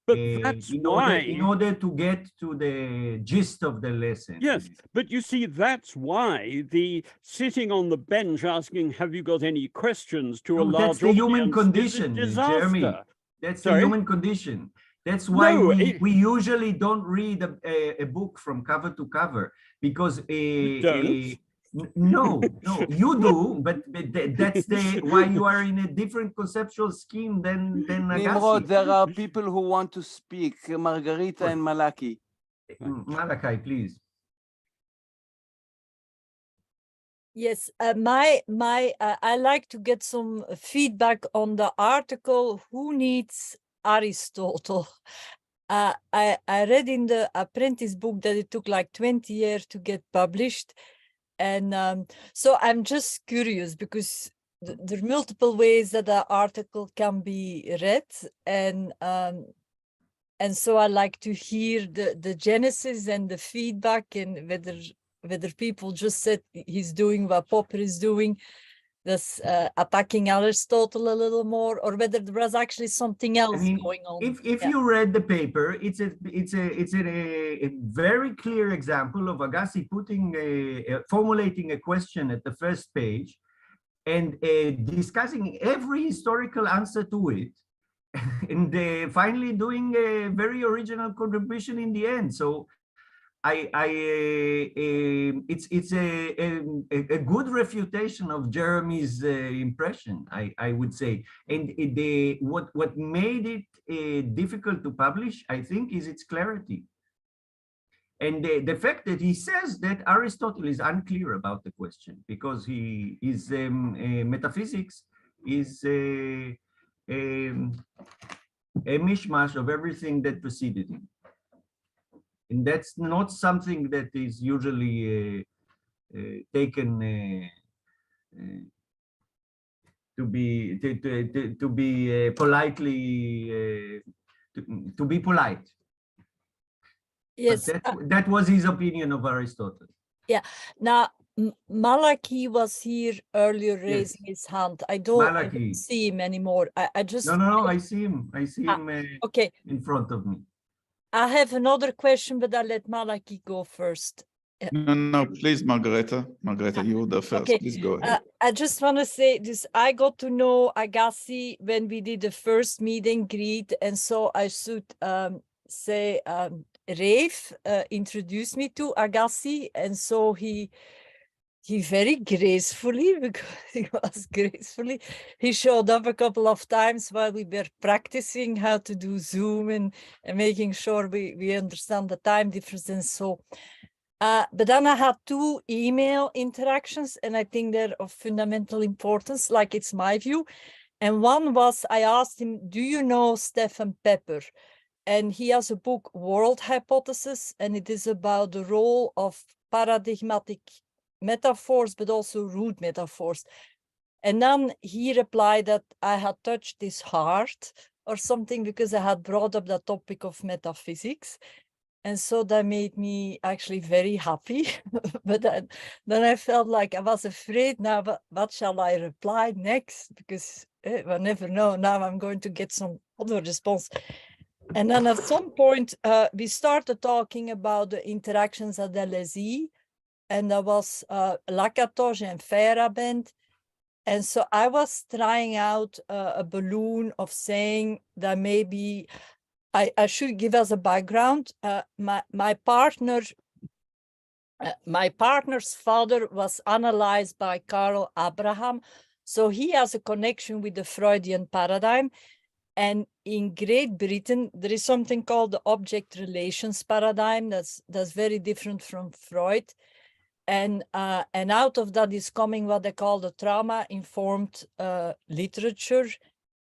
But that's why, in order to get to the gist of the lesson. Yes, but you see, that's why the sitting on the bench asking, have you got any questions to a large audience, that's the human condition, Jeremy. That's the human condition. That's why we usually don't read a book from cover to cover, because no, you do, but that's why you are in a different conceptual scheme than Agassi. Nimrod, there are people who want to speak, Margaretha and Malachi. Malachi, please. Yes, I like to get some feedback on the article, Who Needs Aristotle? I read in the apprentice book that it took like 20 years to get published. And so I'm just curious, because there are multiple ways that the article can be read, and so I like to hear the genesis and the feedback, and whether people just said he's doing what Popper is doing, that's attacking Aristotle a little more, or whether there was actually something else going on. If you read the paper, it's a very clear example of Agassi formulating a question at the first page and discussing every historical answer to it, and finally doing a very original contribution in the end. So it's a good refutation of Jeremy's impression, I would say. And what made it difficult to publish, I think, is its clarity. And the fact that he says that Aristotle is unclear about the question, because his metaphysics is a mishmash of everything that preceded him. And that's not something that is usually taken to be politely to be polite. Yes, that was his opinion of Aristotle. Yeah. Now, Malachi was here earlier raising his hand. I don't Malachi. see him anymore. I just No, I see him. I see him okay. in front of me. I have another question, but I'll let Malachi go first. No, please, Margaretha. Margaretha, you were the first. Okay. Please go ahead. I just want to say this. I got to know Agassi when we did the first meet and greet, and so I should say Rafe introduced me to Agassi, and so he very gracefully, because he was gracefully, he showed up a couple of times while we were practicing how to do Zoom and making sure we understand the time difference and so. But then I had 2 email interactions, and I think they're of fundamental importance, like it's my view. And one was, I asked him, do you know Stefan Pepper? And he has a book, World Hypothesis, and it is about the role of paradigmatic metaphors, but also root metaphors. And then he replied that I had touched his heart or something, because I had brought up the topic of metaphysics. And so that made me actually very happy. But then I felt like I was afraid now, what shall I reply next? Because I never know. Now I'm going to get some other response. And then at some point, we started talking about the interactions at LSE. And that was Lakatosh and Feyerabend. And so I was trying out a balloon of saying that maybe I should give us a background. My partner's father was analyzed by Karl Abraham. So he has a connection with the Freudian paradigm. And in Great Britain, there is something called the object relations paradigm that's very different from Freud. And out of that is coming what they call the trauma-informed literature.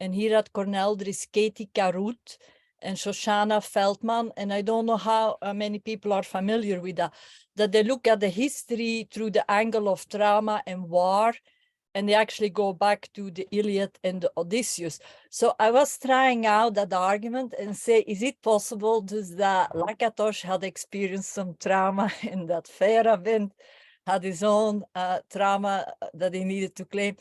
And here at Cornell, there is Katie Carruth and Shoshana Feldman. And I don't know how many people are familiar with that they look at the history through the angle of trauma and war. And they actually go back to the Iliad and the Odysseus. So I was trying out that argument and say, is it possible that Lakatosh had experienced some trauma and that Feyerabend had his own trauma that he needed to claim?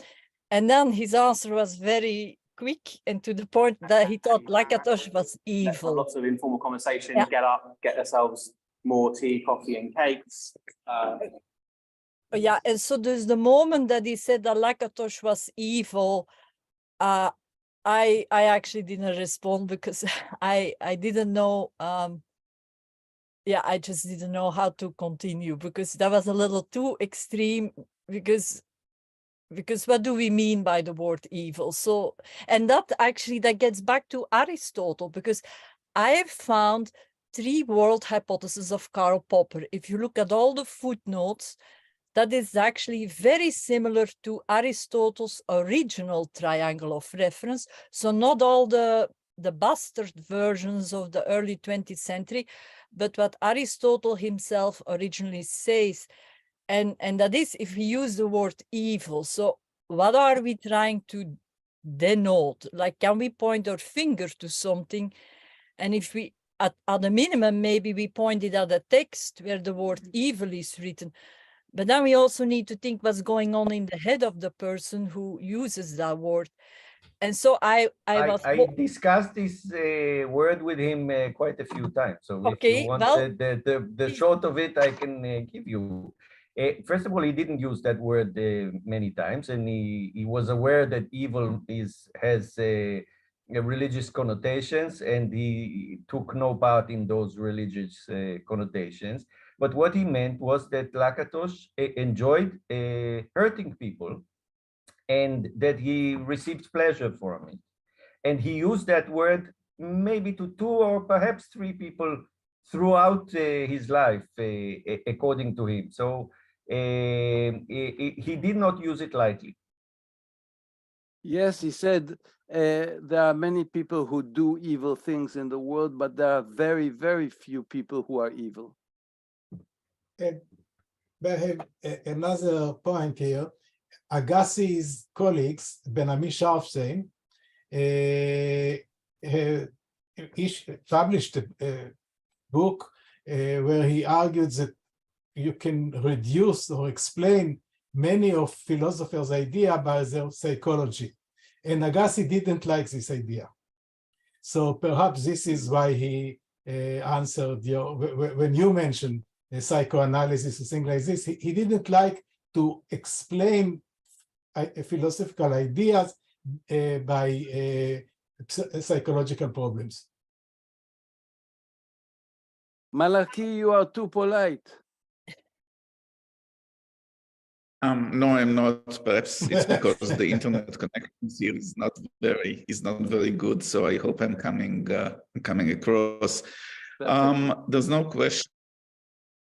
And then his answer was very quick and to the point that he thought Lakatosh was evil. Lots of informal conversation, get up, get ourselves more tea, coffee and cakes. Yeah, and so there's the moment that he said that Lakatosh was evil, I actually didn't respond because I didn't know, I just didn't know how to continue because that was a little too extreme because what do we mean by the word evil? So, and that gets back to Aristotle, because I have found 3 world hypotheses of Karl Popper. If you look at all the footnotes, that is actually very similar to Aristotle's original triangle of reference. So not all the bastard versions of the early 20th century, but what Aristotle himself originally says. And that is if we use the word evil. So what are we trying to denote? Like, can we point our finger to something? And if we, at a minimum, maybe we pointed at a text where the word evil is written. But then we also need to think what's going on in the head of the person who uses that word. And so I discussed this word with him quite a few times. So okay, if you want well, the short of it, I can give you. First of all, he didn't use that word many times, and he was aware that evil has religious connotations, and he took no part in those religious connotations. But what he meant was that Lakatosh enjoyed hurting people and that he received pleasure from it. And he used that word maybe to 2 or perhaps 3 people throughout his life, according to him. So he did not use it lightly. Yes, he said there are many people who do evil things in the world, but there are very, very few people who are evil. But I have another point here. Agassi's colleagues, Ben-Ami Sharfstein, published a book where he argued that you can reduce or explain many of philosophers' idea by their psychology. And Agassi didn't like this idea. So perhaps this is why he answered your, when you mentioned psychoanalysis and things like this, he didn't like to explain philosophical ideas by psychological problems. Malachi, you are too polite. No, I'm not. Perhaps it's because the internet connection here is not very good. So I hope I'm coming across. There's no question.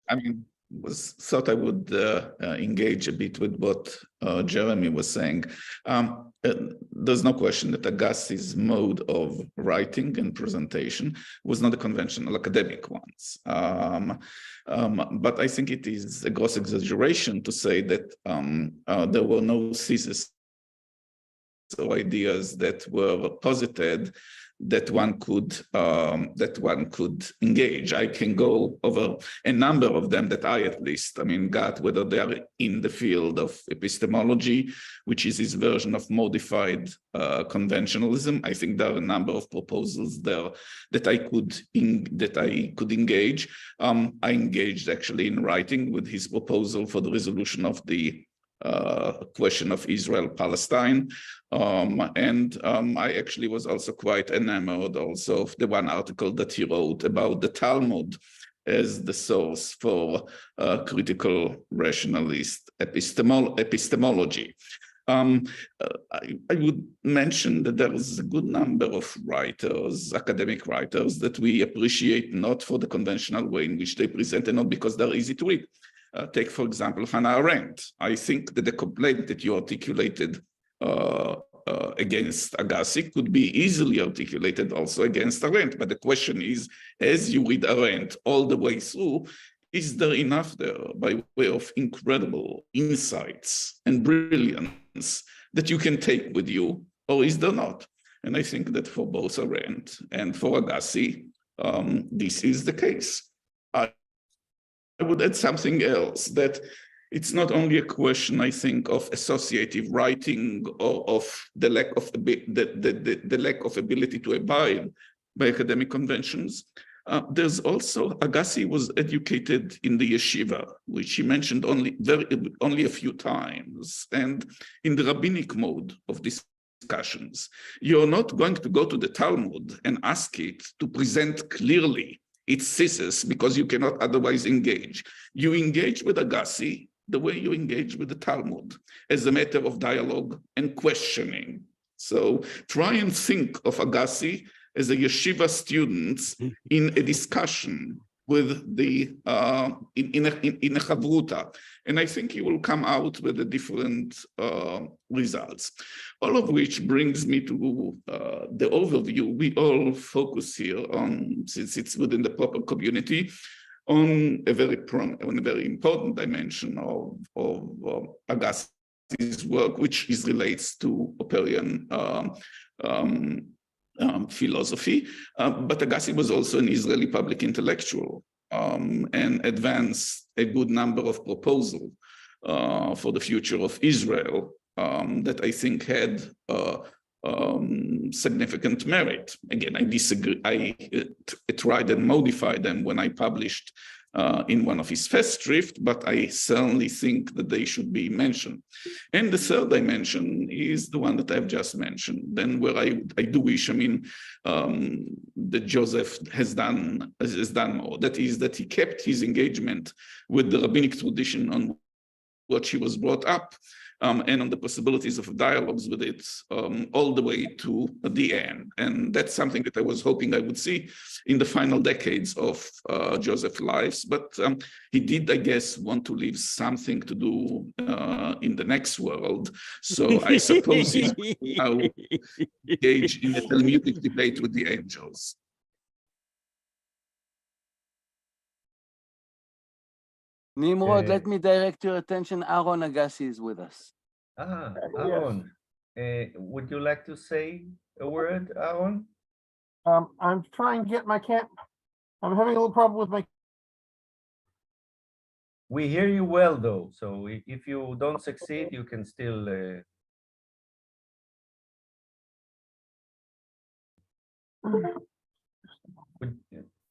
I mean, thought I would engage a bit with what Jeremy was saying. There's no question that Agassi's mode of writing and presentation was not a conventional academic one. But I think it is a gross exaggeration to say that there were no theses or ideas that were posited that one could engage. I can go over a number of them that I at least, got, whether they are in the field of epistemology, which is his version of modified conventionalism. I think there are a number of proposals there that I could engage. I engaged actually in writing with his proposal for the resolution of the question of Israel-Palestine. I actually was also quite enamored also of the one article that he wrote about the Talmud as the source for critical rationalist epistemology. I would mention that there is a good number of writers, academic writers, that we appreciate not for the conventional way in which they present and not because they're easy to read. Take, for example, Hannah Arendt. I think that the complaint that you articulated against Agassi could be easily articulated also against Arendt. But the question is, as you read Arendt all the way through, is there enough there by way of incredible insights and brilliance that you can take with you, or is there not? And I think that for both Arendt and for Agassi, this is the case. I would add something else, that it's not only a question, I think, of associative writing or of the lack of the lack of ability to abide by academic conventions. There's also, Agassi was educated in the yeshiva, which he mentioned only a few times, and in the rabbinic mode of discussions. You're not going to go to the Talmud and ask it to present clearly its thesis because you cannot otherwise engage. You engage with Agassi the way you engage with the Talmud, as a matter of dialogue and questioning. So try and think of Agassi as a yeshiva student in a discussion with the in a chavruta, and I think you will come out with the different results. All of which brings me to the overview. We all focus here on, since it's within the proper community, on a very important dimension of Agassi's work, which relates to Popperian philosophy, but Agassi was also an Israeli public intellectual and advanced a good number of proposals for the future of Israel that I think had significant merit. Again, I disagree. I tried and modified them when I published in one of his Festschrift, but I certainly think that they should be mentioned. And the third dimension is the one that I've just mentioned. Then where I do wish, that Joseph has done more. That is, that he kept his engagement with the rabbinic tradition on what he was brought up, and on the possibilities of dialogues with it all the way to the end. And that's something that I was hoping I would see in the final decades of Joseph's lives. But he did, I guess, want to leave something to do in the next world. So I suppose he's now engaged in a Talmudic debate with the angels. Nimrod, let me direct your attention. Aaronagassi is with us. Aaron, would you like to say a word, Aaron? I'm trying to get my I'm having a little problem with my. We hear you well, though. So if you don't succeed, you can still.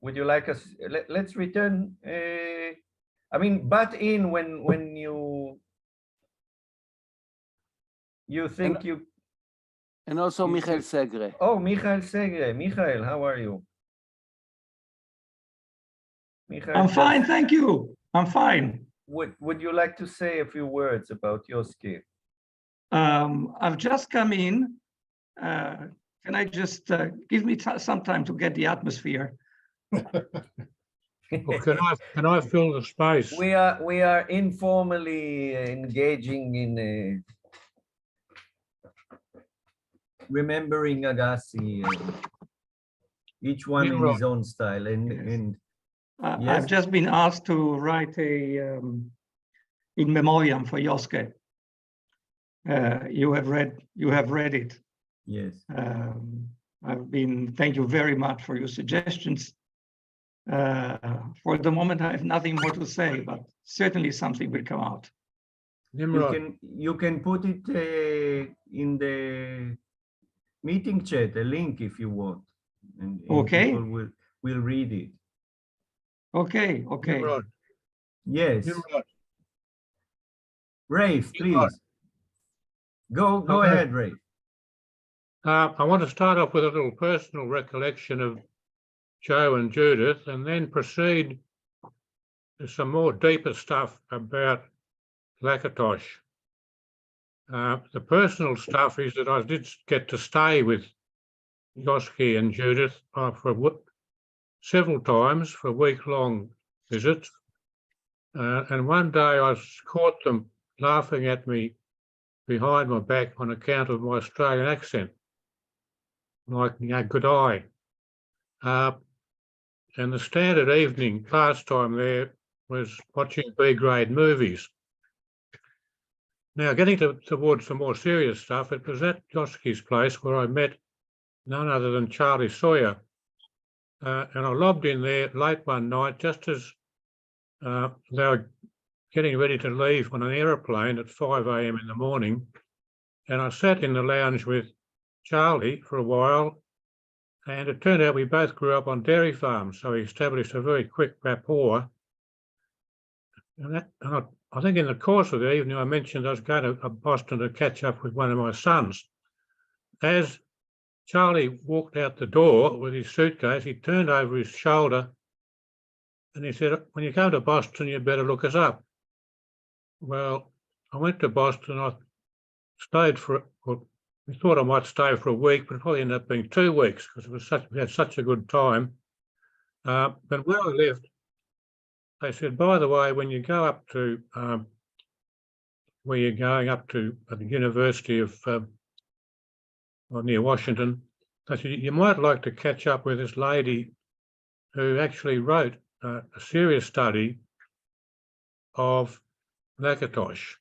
Would you like us? Let's return. I mean, butt in when you think you. And also Michael Segre. Oh, Michael Segre. Michael, how are you? Michael, I'm fine, thank you. I'm fine. Would you like to say a few words about Yoski? I've just come in. Can I just give me some time to get the atmosphere? Well, can I fill the space? We are informally engaging in remembering Agassi, each one in his own style. And yes. I've just been asked to write a in memoriam for Yoske. You have read it. Yes. Thank you very much for your suggestions. For the moment, I have nothing more to say, but certainly something will come out. Nimrod. You can put it in the meeting chat, a link if you want, and okay. People will read it. Okay. Nimrod. Yes. Nimrod. Rafe, please. Go ahead, Rafe. I want to start off with a little personal recollection of Joe and Judith, and then proceed to some more deeper stuff about Lakatos. The personal stuff is that I did get to stay with Yoski and Judith for several times for week-long visits. And one day I caught them laughing at me behind my back on account of my Australian accent, like, good eye. And the standard evening pastime there was watching B-grade movies. Now, getting towards some more serious stuff, it was at Yoski's place where I met none other than Charlie Sawyer. And I lobbed in there late one night, just as they were getting ready to leave on an aeroplane at 5 a.m. in the morning. And I sat in the lounge with Charlie for a while. And it turned out we both grew up on dairy farms, so we established a very quick rapport. And I think in the course of the evening, I mentioned I was going to Boston to catch up with one of my sons. As Charlie walked out the door with his suitcase, he turned over his shoulder and he said, "When you come to Boston, you better look us up." Well, I went to Boston. I stayed we thought I might stay for a week, but it probably ended up being 2 weeks because we had such a good time. But when I left, they said, "By the way, when you go up to where you're going up to at the University of near Washington, they said you might like to catch up with this lady who actually wrote a serious study of Lakatos.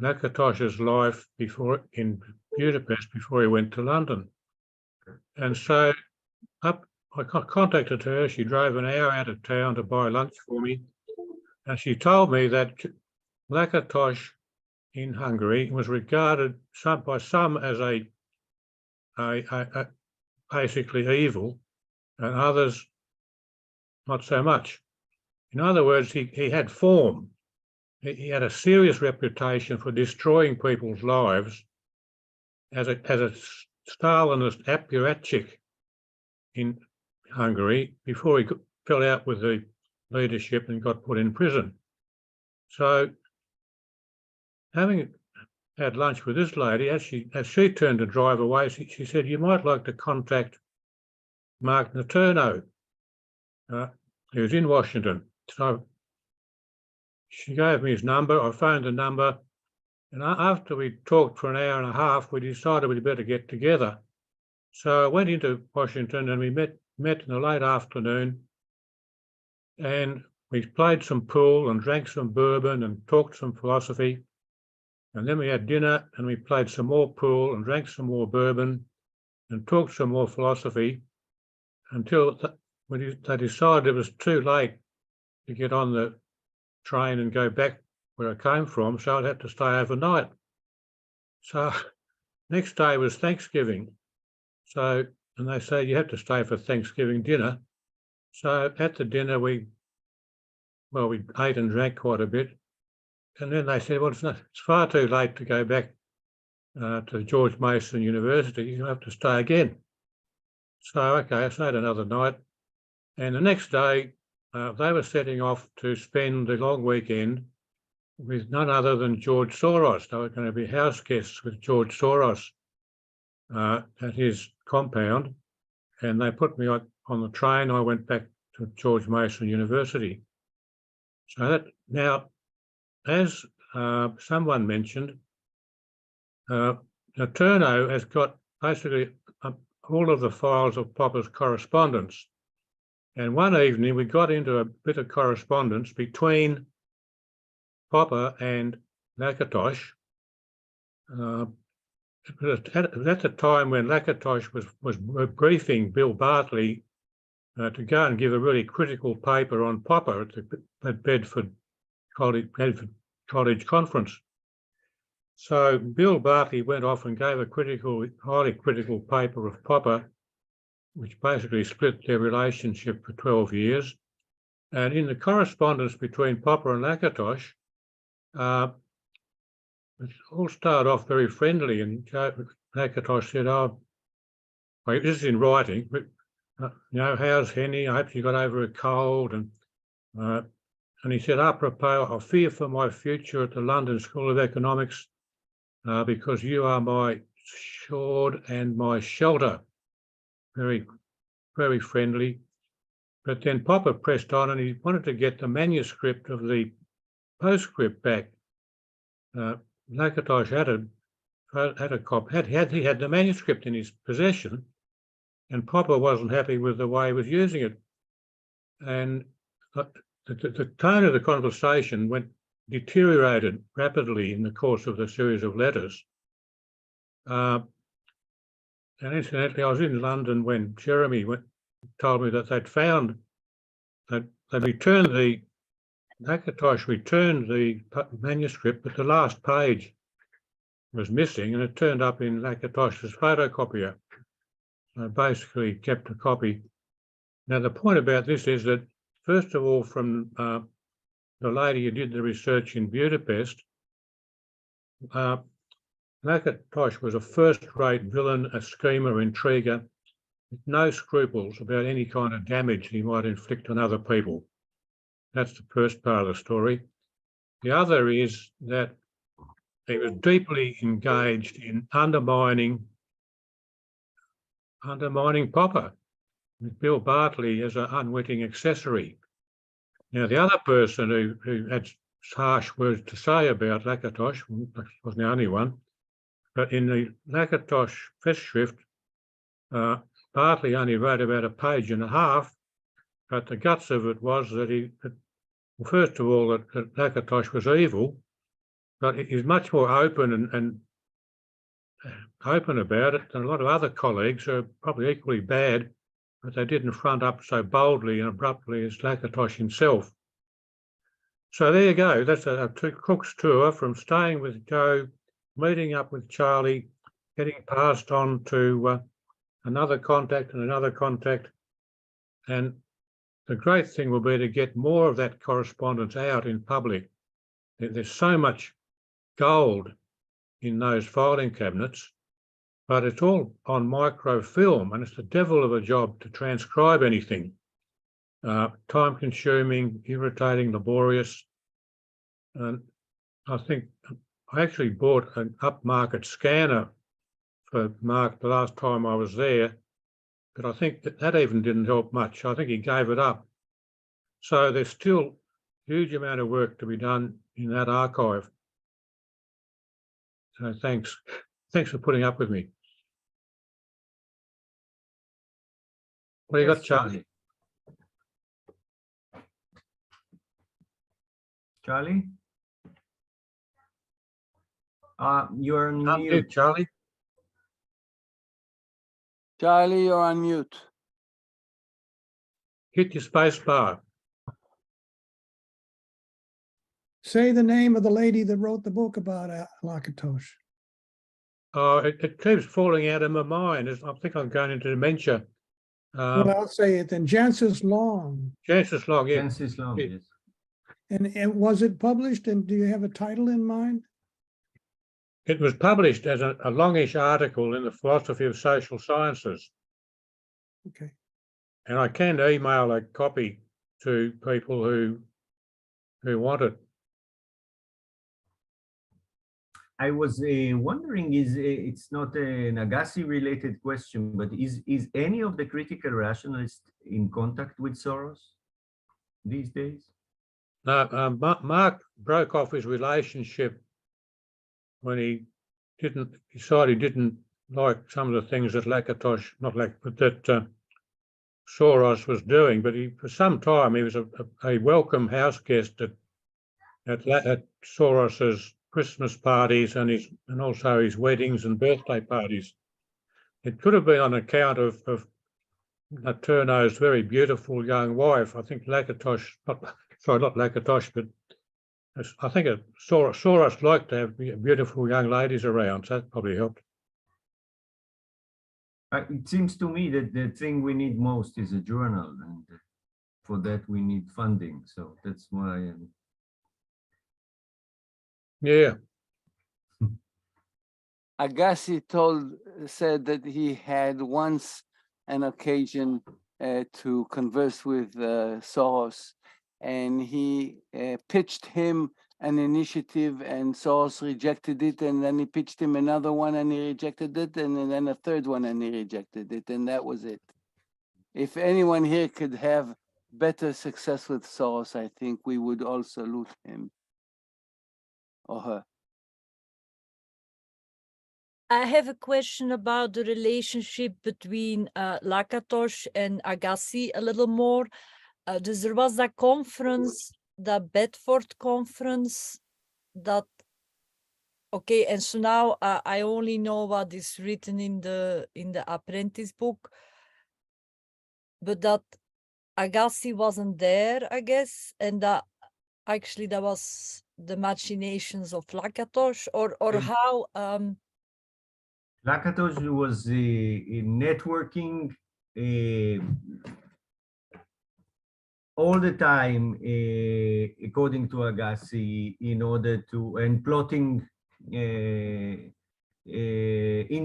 Lakatos's life in Budapest before he went to London." And so I contacted her. She drove an hour out of town to buy lunch for me. And she told me that Lakatos in Hungary was regarded by some as basically evil, and others not so much. In other words, he had form. He had a serious reputation for destroying people's lives as a Stalinist apparatchik in Hungary before he fell out with the leadership and got put in prison. So, having had lunch with this lady, as she turned to drive away, she said, "You might like to contact Mark Naterno, who's in Washington." So she gave me his number. I phoned the number, and after we talked for an hour and a half, we decided we'd better get together. So I went into Washington and we met in the late afternoon, and we played some pool and drank some bourbon and talked some philosophy. And then we had dinner and we played some more pool and drank some more bourbon and talked some more philosophy until they decided it was too late to get on the train and go back where I came from, so I'd have to stay overnight. So next day was Thanksgiving. So, and they say you have to stay for Thanksgiving dinner. So at the dinner, we ate and drank quite a bit. And then they said, well, it's far too late to go back to George Mason University. You'll have to stay again. So, okay, I stayed another night. And the next day, they were setting off to spend the long weekend with none other than George Soros. They were going to be house guests with George Soros at his compound. And they put me on the train. I went back to George Mason University. So that now, as someone mentioned, Turno has got basically all of the files of Popper's correspondence. And one evening we got into a bit of correspondence between Popper and Lakatos. At the time when Lakatos was briefing Bill Bartley to go and give a really critical paper on Popper at the Bedford College conference. So Bill Bartley went off and gave a highly critical paper of Popper, which basically split their relationship for 12 years. And in the correspondence between Popper and Lakatos, it all started off very friendly, and Lakatos said, "Oh, well, this is in writing, but how's Henny? I hope you got over a cold." And he said, apropos, I fear for my future at the London School of Economics because you are my sword and my shelter. Very, very friendly. But then Popper pressed on and he wanted to get the manuscript of the postscript back. Lakatos had a copy. He had the manuscript in his possession, and Popper wasn't happy with the way he was using it. And the tone of the conversation deteriorated rapidly in the course of the series of letters. And incidentally, I was in London when Jeremy told me that Lakatos returned the manuscript, but the last page was missing, and it turned up in Lakatos's photocopier. I basically kept a copy. Now, the point about this is that, first of all, from the lady who did the research in Budapest, Lakatos was a first-rate villain, a schemer, intriguer, with no scruples about any kind of damage he might inflict on other people. That's the first part of the story. The other is that he was deeply engaged in undermining Popper, with Bill Bartley as an unwitting accessory. Now, the other person who had harsh words to say about Lakatos, wasn't the only one, but in the Agassi Festschrift, Bartley only wrote about a page and a half, but the guts of it was that first of all, that Lakatos was evil, but he's much more open and open about it than a lot of other colleagues who are probably equally bad, but they didn't front up so boldly and abruptly as Lakatos himself. So there you go. That's a Cook's tour from staying with Joe, meeting up with Charlie, getting passed on to another contact and another contact. And the great thing will be to get more of that correspondence out in public. There's so much gold in those filing cabinets, but it's all on microfilm, and it's the devil of a job to transcribe anything. Time-consuming, irritating, laborious. And I think I actually bought an upmarket scanner for Mark the last time I was there, but I think that even didn't help much. I think he gave it up. So there's still a huge amount of work to be done in that archive. So thanks. Thanks for putting up with me. What do you got, Charlie? Charlie? You're on mute. Charlie? Charlie, you're on mute. Hit your space bar. Say the name of the lady that wrote the book about Lakatosh. Oh, it keeps falling out of my mind. I think I'm going into dementia. Well, I'll say it then. Jancis Long. Jancis Long, yeah. Jancis Long, Yeah. yes. And was it published? And do you have a title in mind? It was published as a longish article in the Philosophy of Social Sciences. Okay. And I can email a copy to people who want it. I was wondering, it's not an Agassi related question, but is any of the critical rationalists in contact with Soros these days? No, Mark broke off his relationship when he decided he didn't like some of the things that Lakatosh, that Soros was doing. But for some time, he was a welcome house guest at Soros's Christmas parties and also his weddings and birthday parties. It could have been on account of Turno's very beautiful young wife. I think Lakatosh, not Lakatosh, but I think Soros liked to have beautiful young ladies around, so that probably helped. It seems to me that the thing we need most is a journal, and for that we need funding. So that's why. Yeah. Agassi said that he had once an occasion to converse with Soros, and he pitched him an initiative, and Soros rejected it, and then he pitched him another one, and he rejected it, and then a third one, and he rejected it, and that was it. If anyone here could have better success with Soros, I think we would all salute him or her. I have a question about the relationship between Lakatosh and Agassi a little more. There was that conference, the Bedford conference, that, okay, and so now I only know what is written in the apprentice book, but that Agassi wasn't there, I guess, and that actually that was the machinations of Lakatosh, or how Lakatosh was networking all the time, according to Agassi, in order to, and plotting in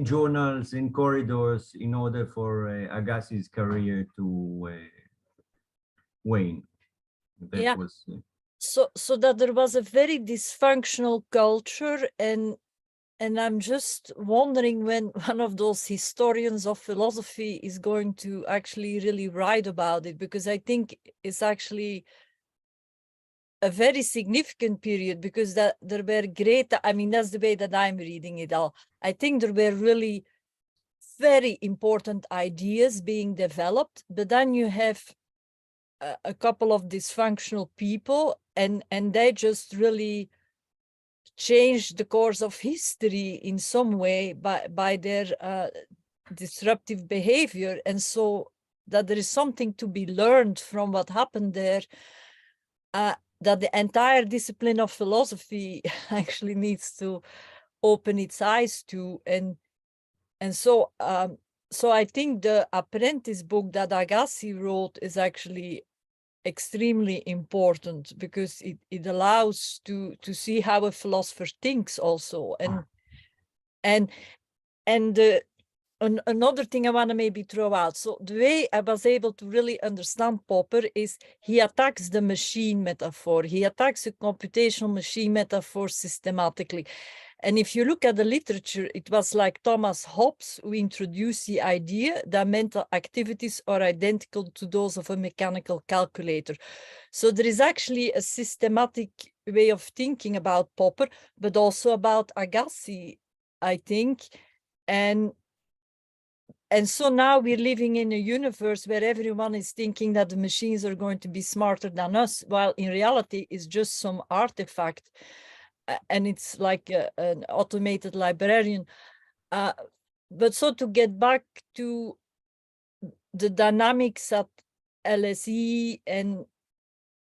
journals, in corridors, in order for Agassi's career to wane. That yeah. was. So that there was a very dysfunctional culture, and I'm just wondering when one of those historians of philosophy is going to actually really write about it, because I think it's actually a very significant period, because that there were great, I mean, that's the way that I'm reading it all. I think there were really very important ideas being developed, but then you have a couple of dysfunctional people, and they just really changed the course of history in some way by their disruptive behavior. And so that there is something to be learned from what happened there, that the entire discipline of philosophy actually needs to open its eyes to. And so I think the apprentice book that Agassi wrote is actually extremely important, because it allows to see how a philosopher thinks also. And another thing I want to maybe throw out, so the way I was able to really understand Popper is he attacks the machine metaphor, he attacks the computational machine metaphor systematically. And if you look at the literature, it was like Thomas Hobbes who introduced the idea that mental activities are identical to those of a mechanical calculator. So there is actually a systematic way of thinking about Popper, but also about Agassi, I think. And so now we're living in a universe where everyone is thinking that the machines are going to be smarter than us, while in reality it's just some artifact. And it's like an automated librarian. But so to get back to the dynamics at LSE and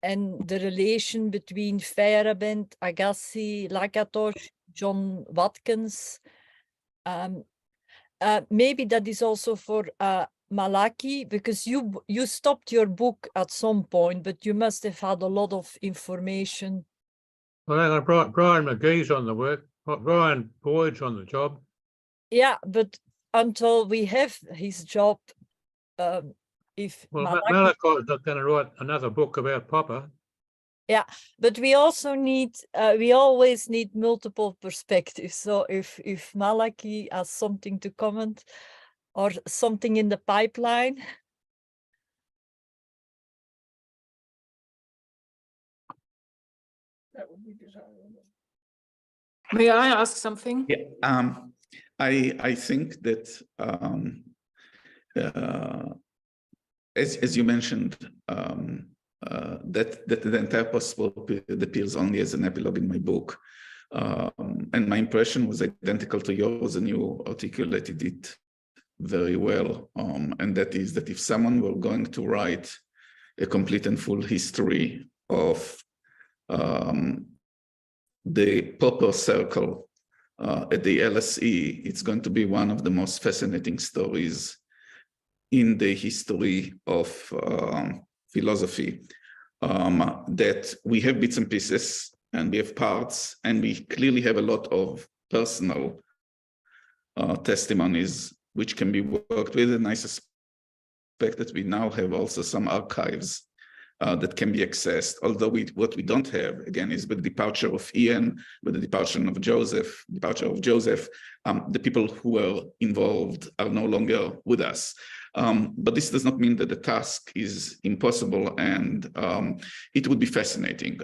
the relation between Feyerabend, Agassi, Lakatos, John Watkins. Maybe that is also for Malachi, because you stopped your book at some point, but you must have had a lot of information. Well, I got Brian McGee's on the work, Brian Boyd's on the job. Yeah, but until we have his job, if Well, Malachi's not going to write another book about Popper. Yeah, but we also need, we always need multiple perspectives. So if Malachi has something to comment or something in the pipeline. That would be desirable. May I ask something? Yeah, I think that as you mentioned, that the entire possible period appears only as an epilogue in my book, and my impression was identical to yours, and you articulated it very well. And that is that if someone were going to write a complete and full history of the Popper circle at the LSE, it's going to be one of the most fascinating stories in the history of philosophy, that we have bits and pieces and we have parts, and we clearly have a lot of personal testimonies which can be worked with, and I suspect that we now have also some archives that can be accessed, although what we don't have, again, is with the departure of Ian, with the departure of Joseph, the people who were involved are no longer with us. But this does not mean that the task is impossible, and it would be fascinating.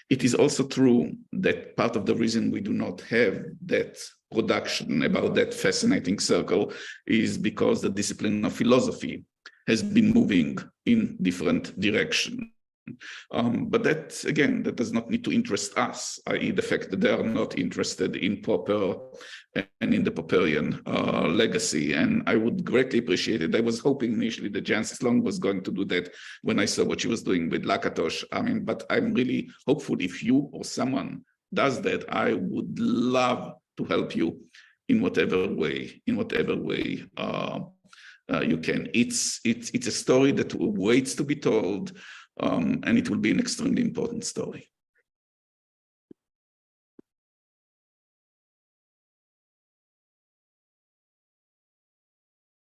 It is also true that part of the reason we do not have that production about that fascinating circle is because the discipline of philosophy has been moving in different direction. But that, again, that does not need to interest us, i.e. the fact that they are not interested in Popper and in the Popperian legacy. And I would greatly appreciate it. I was hoping initially that Jancis Long was going to do that when I saw what she was doing with Lakatos. But I'm really hopeful if you or someone does that, I would love to help you in whatever way, you can. It's a story that waits to be told, and it will be an extremely important story.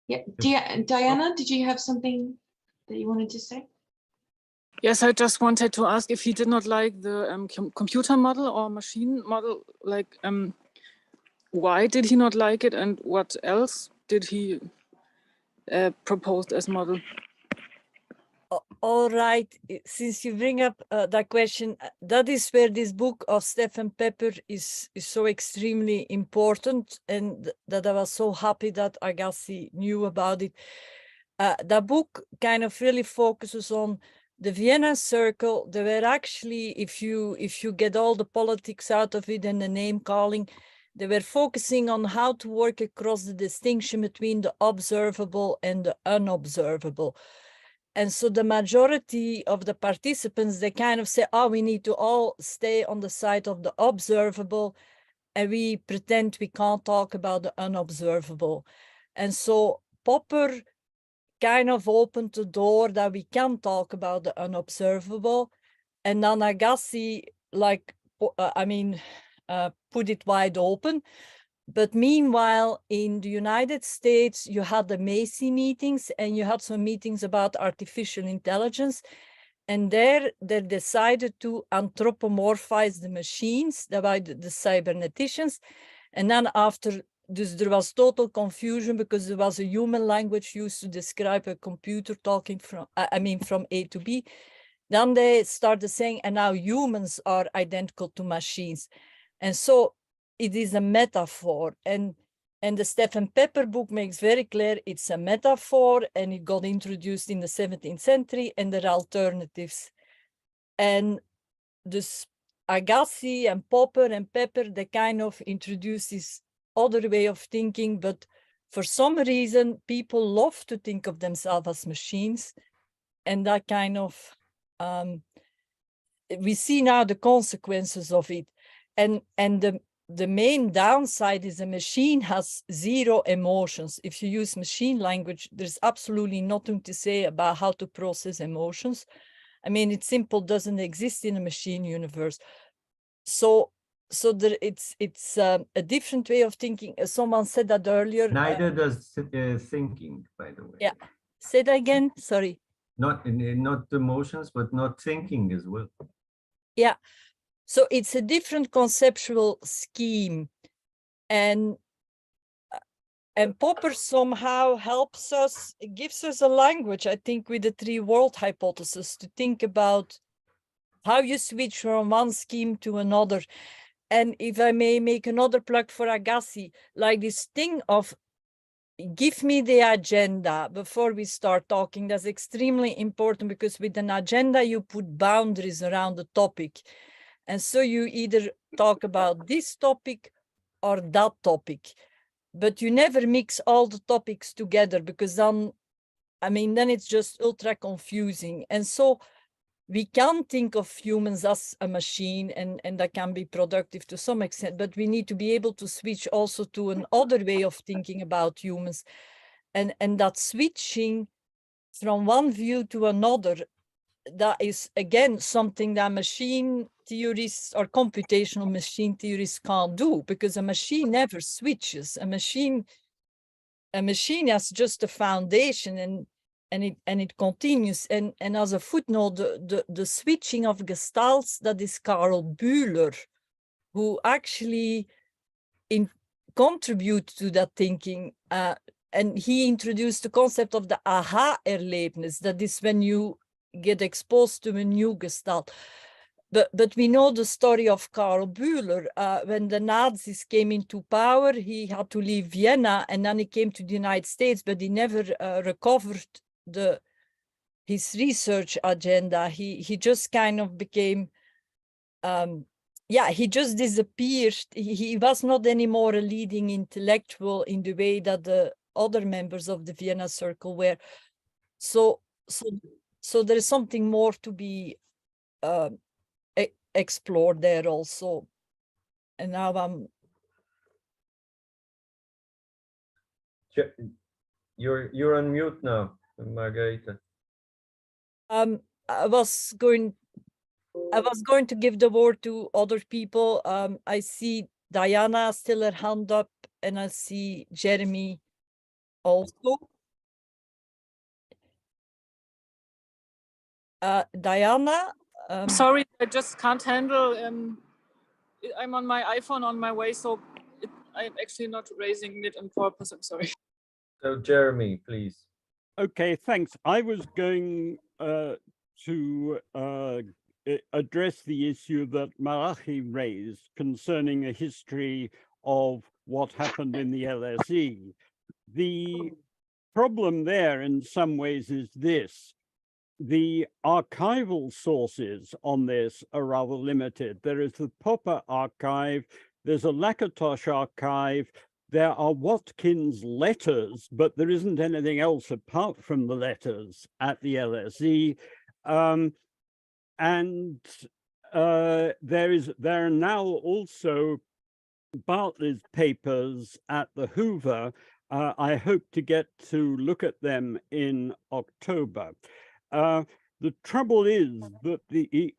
Yeah, Diana, did you have something that you wanted to say? Yes, I just wanted to ask if he did not like the computer model or machine model, like why did he not like it, and what else did he propose as model? All right, since you bring up that question, that is where this book of Stefan Pepper is so extremely important, and that I was so happy that Agassi knew about it. That book kind of really focuses on the Vienna Circle. There were actually, if you get all the politics out of it and the name calling, they were focusing on how to work across the distinction between the observable and the unobservable. And so the majority of the participants, they kind of say, oh, we need to all stay on the side of the observable, and we pretend we can't talk about the unobservable. And so Popper kind of opened the door that we can talk about the unobservable. And then Agassi, put it wide open. But meanwhile, in the United States, you had the Macy meetings, and you had some meetings about artificial intelligence. And there they decided to anthropomorphize the machines, the cyberneticians. And then after this, there was total confusion because there was a human language used to describe a computer talking from A to B. Then they started saying, and now humans are identical to machines. And so it is a metaphor, and the Stefan Pepper book makes very clear it's a metaphor, and it got introduced in the 17th century, and there are alternatives. And this Agassi and Popper and Pepper, they kind of introduced this other way of thinking, but for some reason, people love to think of themselves as machines, and that kind of we see now the consequences of it. And the main downside is a machine has zero emotions. If you use machine language, there's absolutely nothing to say about how to process emotions. I mean, it's simple, doesn't exist in a machine universe. So there, it's a different way of thinking. Someone said that earlier. Neither does thinking, by the way. Yeah, say that again. Sorry. Not emotions, but not thinking as well. Yeah. So it's a different conceptual scheme, and Popper somehow helps us, gives us a language, I think, with the three-world hypothesis to think about how you switch from one scheme to another. And if I may make another plug for Agassi, like this thing of give me the agenda before we start talking, that's extremely important, because with an agenda, you put boundaries around the topic. And so you either talk about this topic or that topic, but you never mix all the topics together, because then, I mean, then it's just ultra confusing. And so we can think of humans as a machine, and that can be productive to some extent, but we need to be able to switch also to another way of thinking about humans. And that switching from one view to another, that is, again, something that machine theorists or computational machine theorists can't do, because a machine never switches. A machine has just a foundation, and it continues. And as a footnote, the switching of gestalts, that is Karl Popper, who actually contribute to that thinking. And he introduced the concept of the aha-erlebnis, that is when you get exposed to a new gestalt. But we know the story of Karl Popper. When the Nazis came into power, he had to leave Vienna, and then he came to the United States, but he never recovered his research agenda. He just kind of became, he just disappeared. He was not anymore a leading intellectual in the way that the other members of the Vienna Circle were. So there is something more to be explored there also. And now I'm... You're on mute now, Margaretha. I was going to give the word to other people. I see Diana still her hand up, and I see Jeremy also. Diana? Sorry, I just can't handle, I'm on my iPhone on my way, so I'm actually not raising it on purpose, I'm sorry. So Jeremy, please. Okay, thanks. I was going to address the issue that Malachi raised concerning a history of what happened in the LSE. The problem there in some ways is this. The archival sources on this are rather limited. There is the Popper archive, there's a Lakatos archive, there are Watkins letters, but there isn't anything else apart from the letters at the LSE. There are now also Bartley's papers at the Hoover. I hope to get to look at them in October. The trouble is that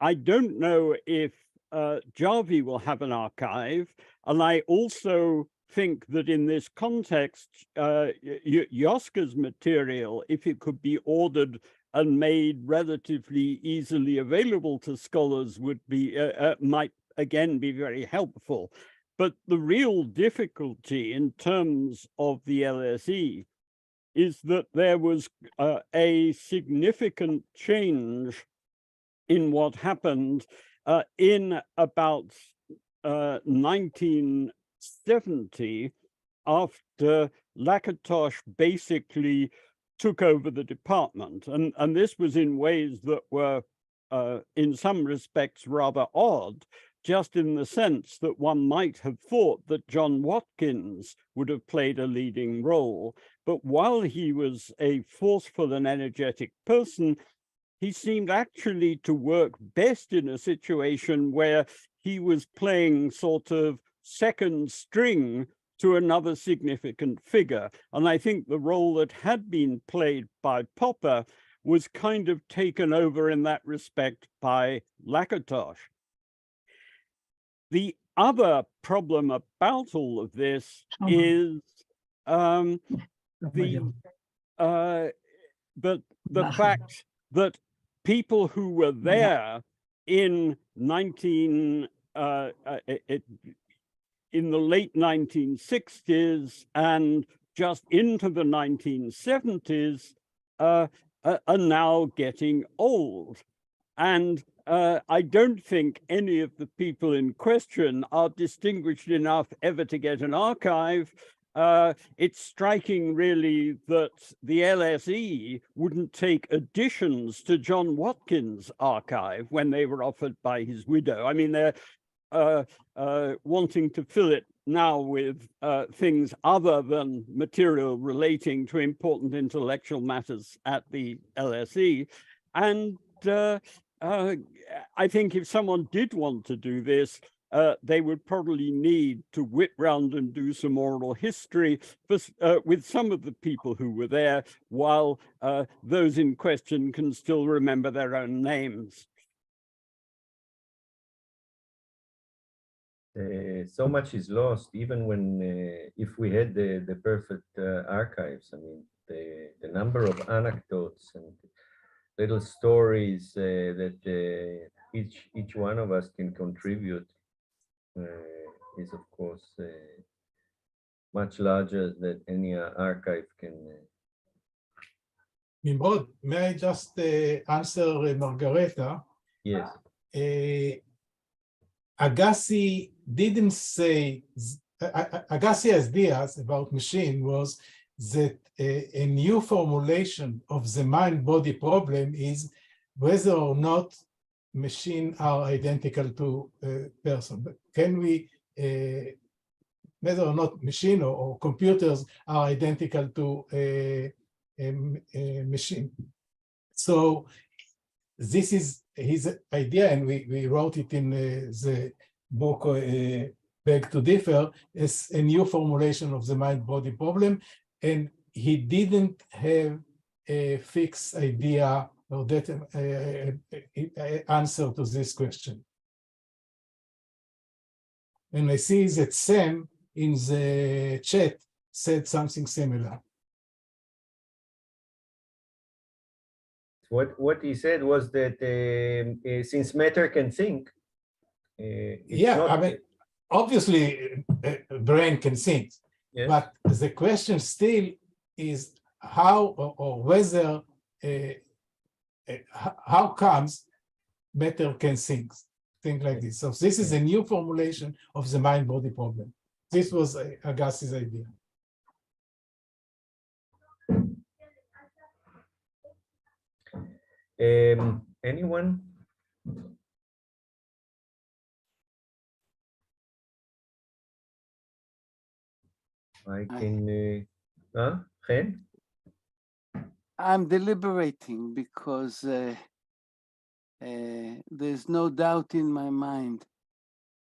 I don't know if Jarvi will have an archive, and I also think that in this context, Yoska's material, if it could be ordered and made relatively easily available to scholars, would be might again be very helpful. But the real difficulty in terms of the LSE is that there was a significant change in what happened in about 1970, after Lakatos basically took over the department. And this was in ways that were, in some respects, rather odd, just in the sense that one might have thought that John Watkins would have played a leading role. But while he was a forceful and energetic person, he seemed actually to work best in a situation where he was playing sort of second string to another significant figure. And I think the role that had been played by Popper was kind of taken over in that respect by Lakatos. The other problem about all of this is the fact that people who were there in in the late 1960s and just into the 1970s are now getting old. And I don't think any of the people in question are distinguished enough ever to get an archive. It's striking, really, that the LSE wouldn't take additions to John Watkins' archive when they were offered by his widow. I mean, they're wanting to fill it now with things other than material relating to important intellectual matters at the LSE. And I think if someone did want to do this, they would probably need to whip round and do some oral history with some of the people who were there, while those in question can still remember their own names. So much is lost, even when, if we had the perfect archives. I mean, the number of anecdotes and little stories that each one of us can contribute is, of course, much larger than any archive can. Nimrod, may I just answer Margaretha? Yes. Agassi didn't say, Agassi's ideas about machine was that a new formulation of the mind-body problem is whether or not machines are identical to person. Can we, whether or not machine or computers are identical to a machine. So this is his idea, and we wrote it in the book Beg to Differ as a new formulation of the mind-body problem, and he didn't have a fixed idea or that answer to this question. And I see that Sam in the chat said something similar. What he said was that since matter can think, I mean, obviously, brain can think, yes. But the question still is how or whether how comes matter can think, things like this. So this is a new formulation of the mind-body problem. This was Agassi's idea. Anyone? I can, Chen? I'm deliberating because there's no doubt in my mind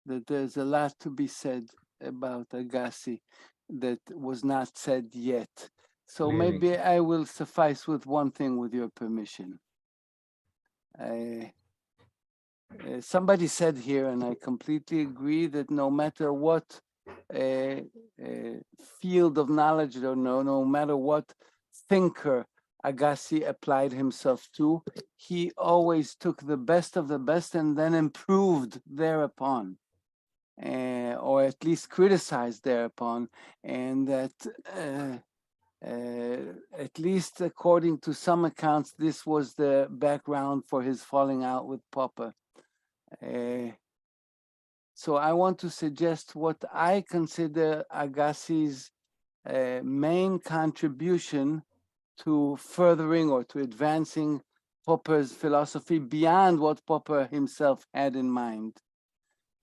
that there's a lot to be said about Agassi that was not said yet. So Really? Maybe I will suffice with one thing, with your permission. Somebody said here, and I completely agree, that no matter what field of knowledge, or no matter what thinker Agassi applied himself to, he always took the best of the best and then improved thereupon, or at least criticized thereupon, and that at least according to some accounts, this was the background for his falling out with Popper. So I want to suggest what I consider Agassi's main contribution to furthering or to advancing Popper's philosophy beyond what Popper himself had in mind.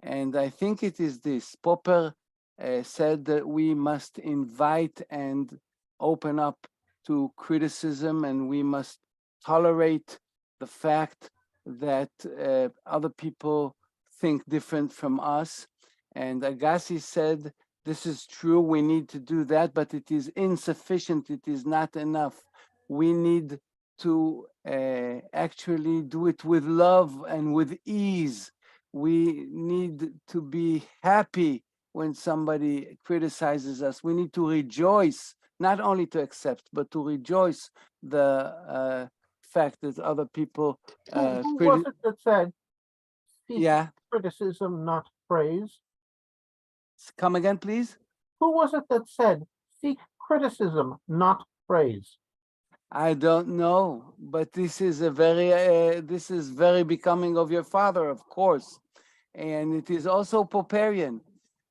And I think it is this. Popper said that we must invite and open up to criticism, and we must tolerate the fact that other people think different from us. And Agassi said, this is true, we need to do that, but it is insufficient, it is not enough. We need to actually do it with love and with ease. We need to be happy when somebody criticizes us. We need to rejoice, not only to accept, but to rejoice the fact that other people Who was it that said, seek yeah, criticism, not praise? come again, please. Who was it that said, seek criticism, not praise? I don't know, but this is a very this is very becoming of your father, of course, and it is also Popperian.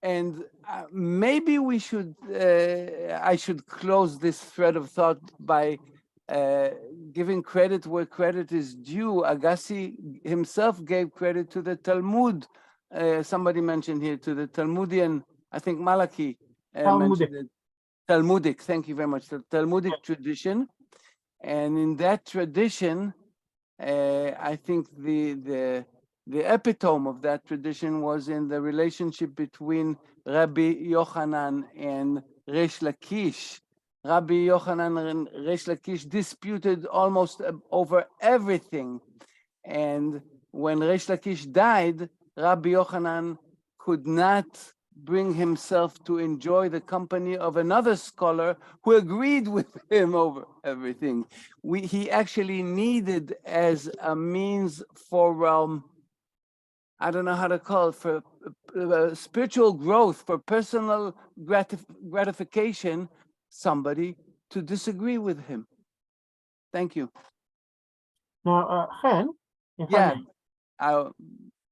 And maybe we should I should close this thread of thought by giving credit where credit is due. Agassi himself gave credit to the Talmud. Somebody mentioned here to the Talmudian, I think Malachi mentioned it. Talmudic, thank you very much. The Talmudic tradition. And in that tradition, I think the epitome of that tradition was in the relationship between Rabbi Yochanan and Resh Lakish. Rabbi Yochanan and Resh Lakish disputed almost over everything. And when Resh Lakish died, Rabbi Yochanan could not bring himself to enjoy the company of another scholar who agreed with him over everything. He actually needed as a means for, I don't know how to call it, for spiritual growth, for personal gratification, somebody to disagree with him. Thank you. Now, Chen, yeah,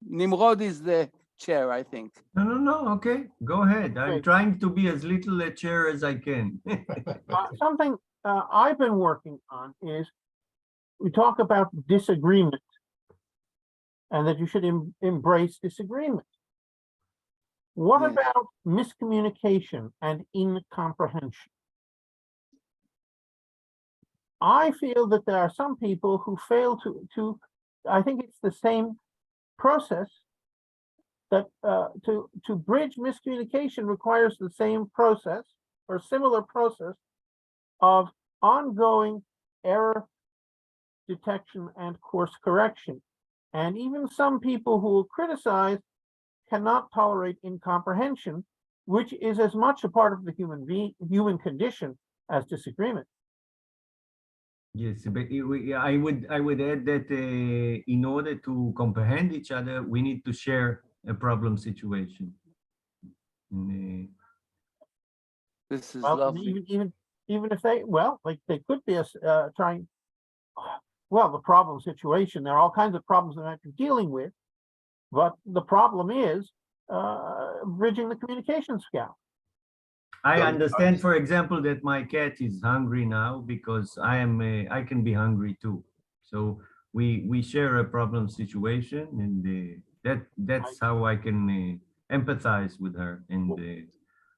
Nimrod is the chair, I think. No, okay, go ahead. I'm trying to be as little a chair as I can. Something I've been working on is, we talk about disagreement and that you should embrace disagreement. What about miscommunication and incomprehension? I feel that there are some people who fail to I think it's the same process, that to bridge miscommunication requires the same process or similar process of ongoing error detection and course correction. And even some people who will criticize cannot tolerate incomprehension, which is as much a part of the human condition as disagreement. Yes, but I would add that in order to comprehend each other, we need to share a problem situation. This is well, lovely. Even if they, well, like they could be trying, well, the problem situation, there are all kinds of problems that I'm dealing with, but the problem is bridging the communications gap. I understand, for example, that my cat is hungry now because I can be hungry too. So we share a problem situation, and that's how I can empathize with her and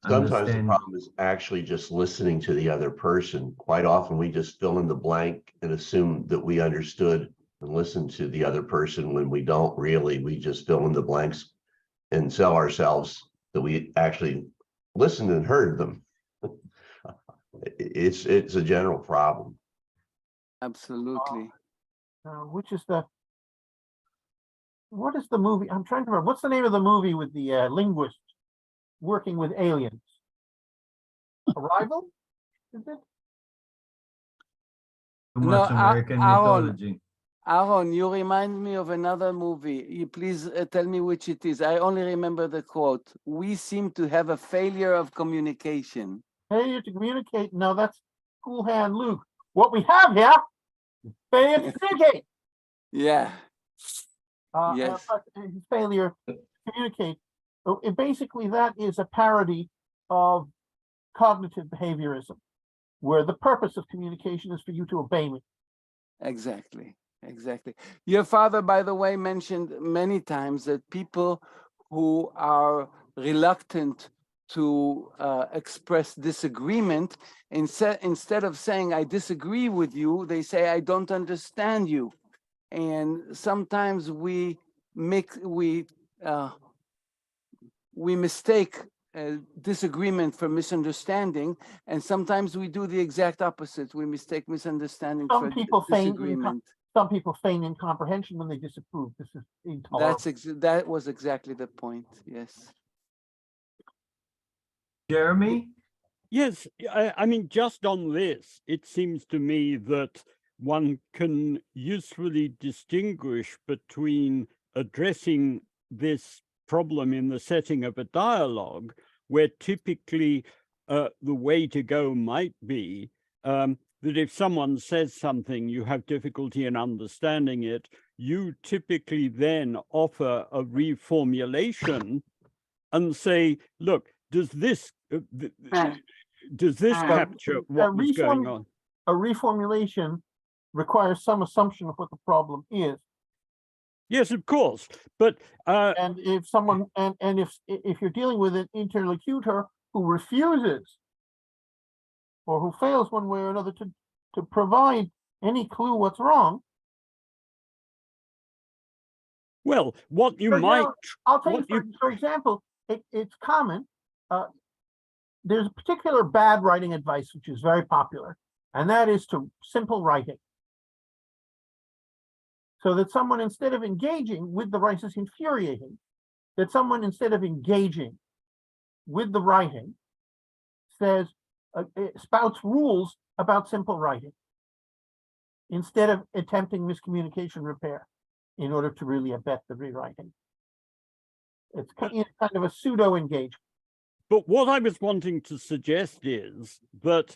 sometimes understand. the problem is actually just listening to the other person. Quite often we just fill in the blank and assume that we understood and listen to the other person when we don't really. We just fill in the blanks and sell ourselves that we actually listened and heard them. It's a general problem. Absolutely. Which is what is the movie? I'm trying to remember. What's the name of the movie with the linguist working with aliens? Arrival? Is it? Too much American mythology. Aaron, you remind me of another movie. You please tell me which it is. I only remember the quote. We seem to have a failure of communication. Failure to communicate? No, that's Cool Hand Luke. What we have here, failure to communicate. Yeah. Yes. Failure to communicate. Basically, that is a parody of cognitive behaviorism, where the purpose of communication is for you to obey me. Exactly. Exactly. Your father, by the way, mentioned many times that people who are reluctant to express disagreement, instead of saying, I disagree with you, they say, I don't understand you. and sometimes we mistake disagreement for misunderstanding, and sometimes we do the exact opposite. We mistake misunderstanding for disagreement. Some people feign incomprehension when they disapprove. This is intolerable. That was exactly the point. Yes. Jeremy? Yes, I mean, just on this, it seems to me that one can usefully distinguish between addressing this problem in the setting of a dialogue, where typically the way to go might be that if someone says something, you have difficulty in understanding it, you typically then offer a reformulation and say, look, does this capture what was going on? A reformulation requires some assumption of what the problem is. Yes, of course, but and if someone and if you're dealing with an interlocutor who refuses or who fails one way or another to provide any clue what's wrong. Well, what you might, I'll tell you, for example, it's common. There's a particular bad writing advice which is very popular, and that is to simple writing. So that someone, instead of engaging with the writing, is infuriating, that someone, instead of engaging with the writing, says, spouts rules about simple writing, instead of attempting miscommunication repair in order to really abet the rewriting. It's kind of a pseudo engagement. But what I was wanting to suggest is that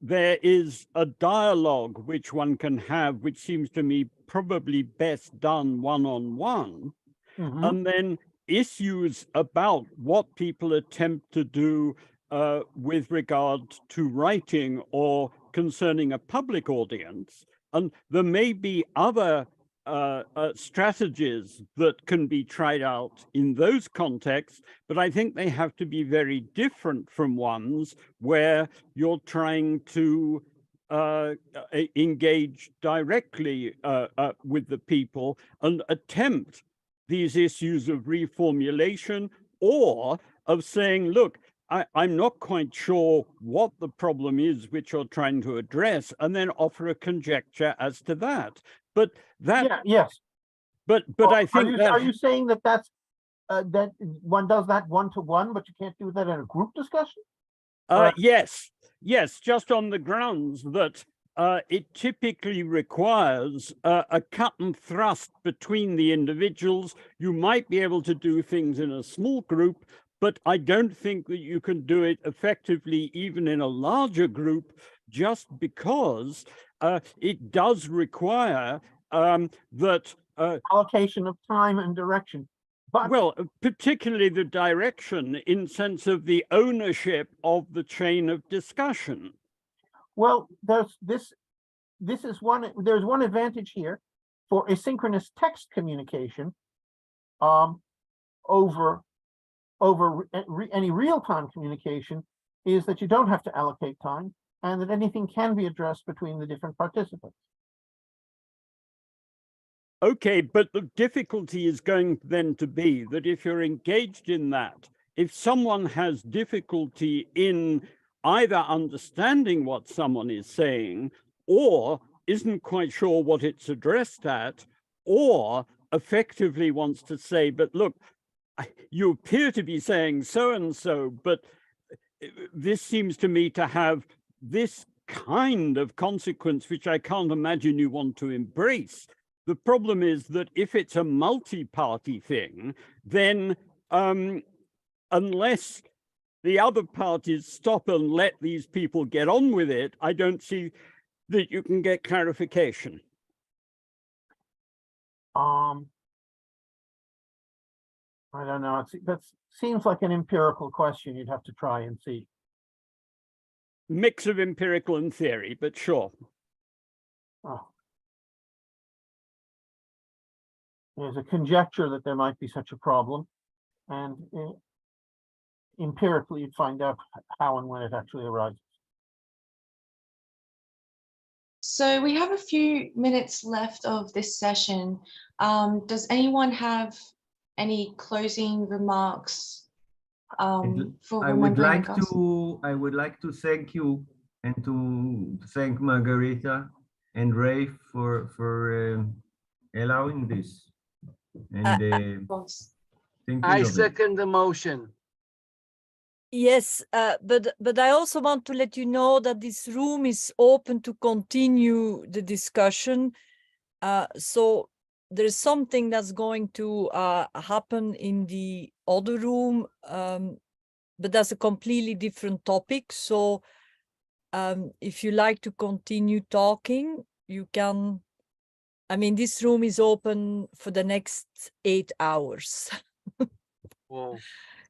there is a dialogue which one can have, which seems to me probably best done one-on-one, and then issues about what people attempt to do with regard to writing or concerning a public audience. And there may be other strategies that can be tried out in those contexts, but I think they have to be very different from ones where you're trying to engage directly with the people and attempt these issues of reformulation, or of saying, look, I'm not quite sure what the problem is which you're trying to address, and then offer a conjecture as to that. But that, yes. But I think are you saying that that's that one does that one-to-one, but you can't do that in a group discussion? Yes, just on the grounds that it typically requires a cut and thrust between the individuals. You might be able to do things in a small group, but I don't think that you can do it effectively even in a larger group, just because it does require that allocation of time and direction. But well, particularly the direction in sense of the ownership of the chain of discussion. Well, there's one advantage here for asynchronous text communication over any real-time communication, is that you don't have to allocate time and that anything can be addressed between the different participants. Okay, but the difficulty is going then to be that if you're engaged in that, if someone has difficulty in either understanding what someone is saying, or isn't quite sure what it's addressed at, or effectively wants to say, but look, you appear to be saying so-and-so, but this seems to me to have this kind of consequence, which I can't imagine you want to embrace. The problem is that if it's a multi-party thing, then unless the other parties stop and let these people get on with it, I don't see that you can get clarification. I don't know. That seems like an empirical question. You'd have to try and see. Mix of empirical and theory, but sure. Oh. There's a conjecture that there might be such a problem, and empirically you'd find out how and when it actually arises. So we have a few minutes left of this session. Does anyone have any closing remarks for I would remembering like Agassi? to thank you and to thank Margaretha and Ray for allowing this and thinking I of it. second the motion. Yes, but I also want to let you know that this room is open to continue the discussion. So there's something that's going to happen in the other room, but that's a completely different topic. So if you like to continue talking, you can. I mean, this room is open for the next 8 hours. Whoa.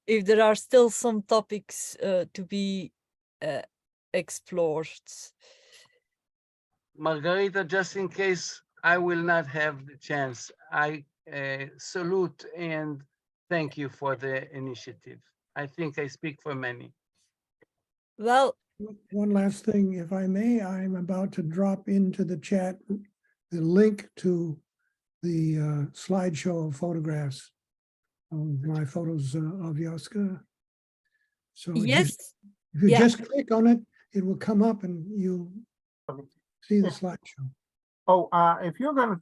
If there are still some topics to be explored. Margaretha, just in case I will not have the chance, I salute and thank you for the initiative. I think I speak for many. Well, one last thing, if I may, I'm about to drop into the chat the link to the slideshow of photographs of my photos of Yoska. So yes, if you just click on it, it will come up and you'll see the slideshow. Oh, if you're gonna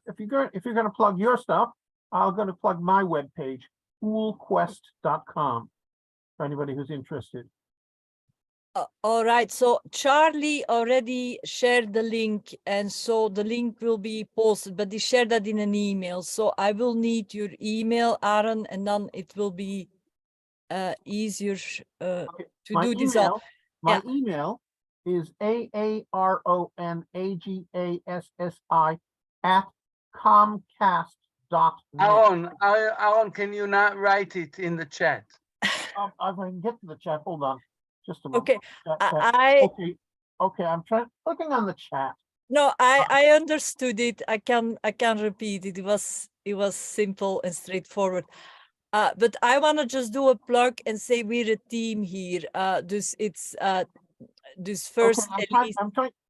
plug your stuff, I'm gonna plug my webpage, foolquest.com, for anybody who's interested. All right, so Charlie already shared the link, and so the link will be posted, but he shared that in an email. So I will need your email, Aaron, and then it will be easier to do this all. My email is aaronagassi @comcast.net. Aaron, can you not write it in the chat? If I can get to the chat, hold on, just a moment. Okay, Okay, I'm clicking on the chat. No, I understood it. I can repeat it. It was simple and straightforward. But I want to just do a plug and say we're a team here. Dus it's dus first. Okay,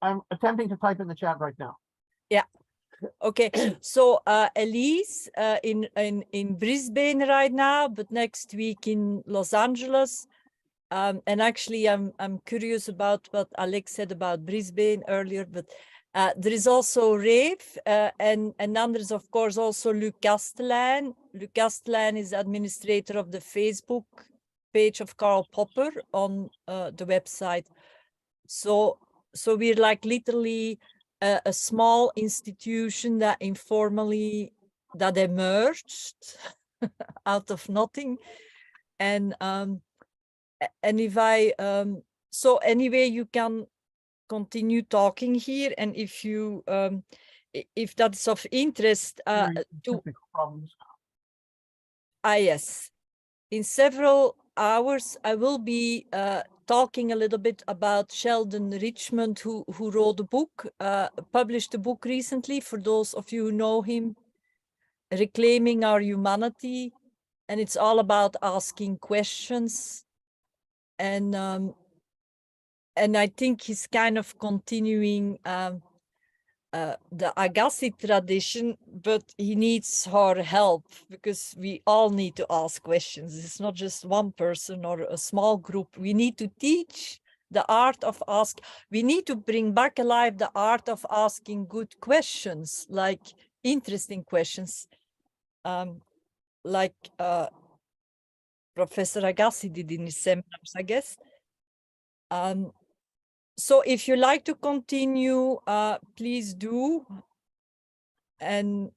I'm attempting to type in the chat right now. Yeah. Okay. So Elise in Brisbane right now, but next week in Los Angeles. And actually, I'm curious about what Alex said about Brisbane earlier, but there is also Rafe, and then there's of course also Luc Castellan. Luc Castellan is administrator of the Facebook page of Karl Popper on the website. So we're like literally a small institution that informally that emerged out of nothing, and if I so anyway, you can continue talking here, and if you if that's of interest yes, in several hours I will be talking a little bit about Sheldon Richmond, who wrote a book, published a book recently, for those of you who know him, Reclaiming Our Humanity, and it's all about asking questions. And I think he's kind of continuing the Agassi tradition, but he needs our help because we all need to ask questions. It's not just one person or a small group. We need to teach the art of ask. We need to bring back alive the art of asking good questions, like interesting questions, like Professor Agassi did in his seminars, I guess. So if you like to continue, please do. And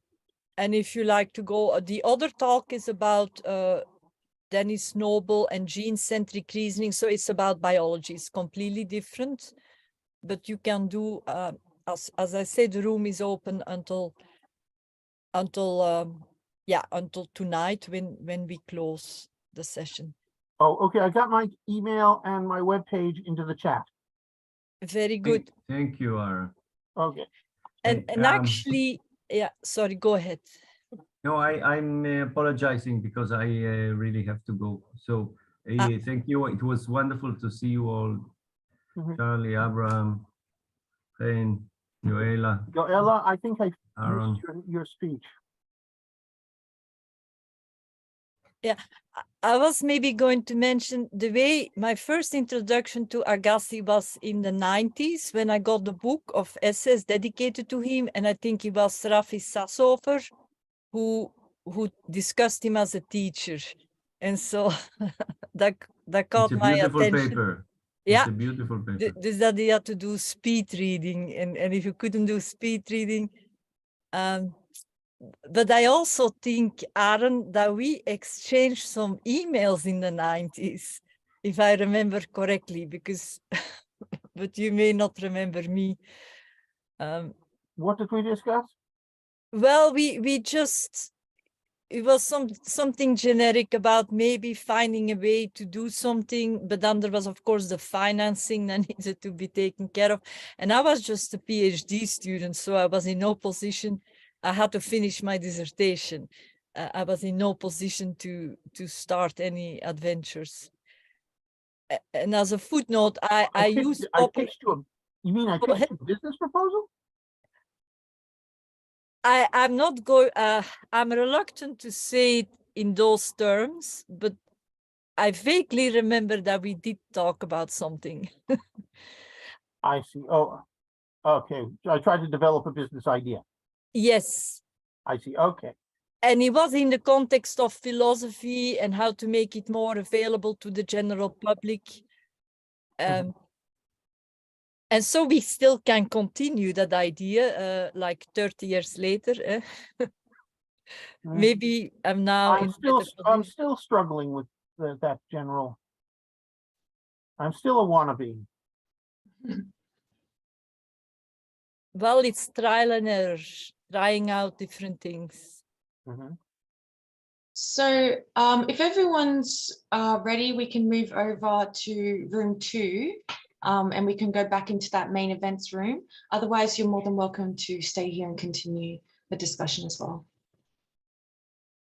if you like to go, the other talk is about Dennis Noble and gene-centric reasoning. So it's about biology. It's completely different, but you can do, as I said, the room is open until tonight when we close the session. Oh, okay. I got my email and my webpage into the chat. Very good. Thank you, Aaron. Okay. And actually, yeah, sorry, go ahead. No, I'm apologizing because I really have to go. So thank you. It was wonderful to see you all, Charlie, Abraham, Chen. Yoela, I think I Aaron. missed your speech. Yeah, I was maybe going to mention the way my first introduction to Agassi was in the 90s when I got the book of essays dedicated to him, and I think it was Rafi Sassofer who discussed him as a teacher, and so that caught my attention. Paper. Yeah, it's a beautiful paper. This that he had to do speed reading, and if you couldn't do speed reading, but I also think, Aaron, that we exchanged some emails in the 90s, if I remember correctly, because, but you may not remember me. What did we discuss? Well, we just, it was something generic about maybe finding a way to do something, but then there was, of course, the financing that needed to be taken care of. And I was just a PhD student, so I was in no position. I had to finish my dissertation. I was in no position to start any adventures. And as a footnote, I used. I pitched you you mean I pitched you a business proposal? I'm not going. I'm reluctant to say it in those terms, but I vaguely remember that we did talk about something. I see. Oh, okay. I tried to develop a business idea. Yes. I see. Okay. And it was in the context of philosophy and how to make it more available to the general public. And so we still can continue that idea like 30 years later. Maybe I'm now I'm still struggling with that general. I'm still a wannabe. Well, it's trial and error, trying out different things. So if everyone's ready, we can move over to room 2 and we can go back into that main events room. Otherwise, you're more than welcome to stay here and continue the discussion as well.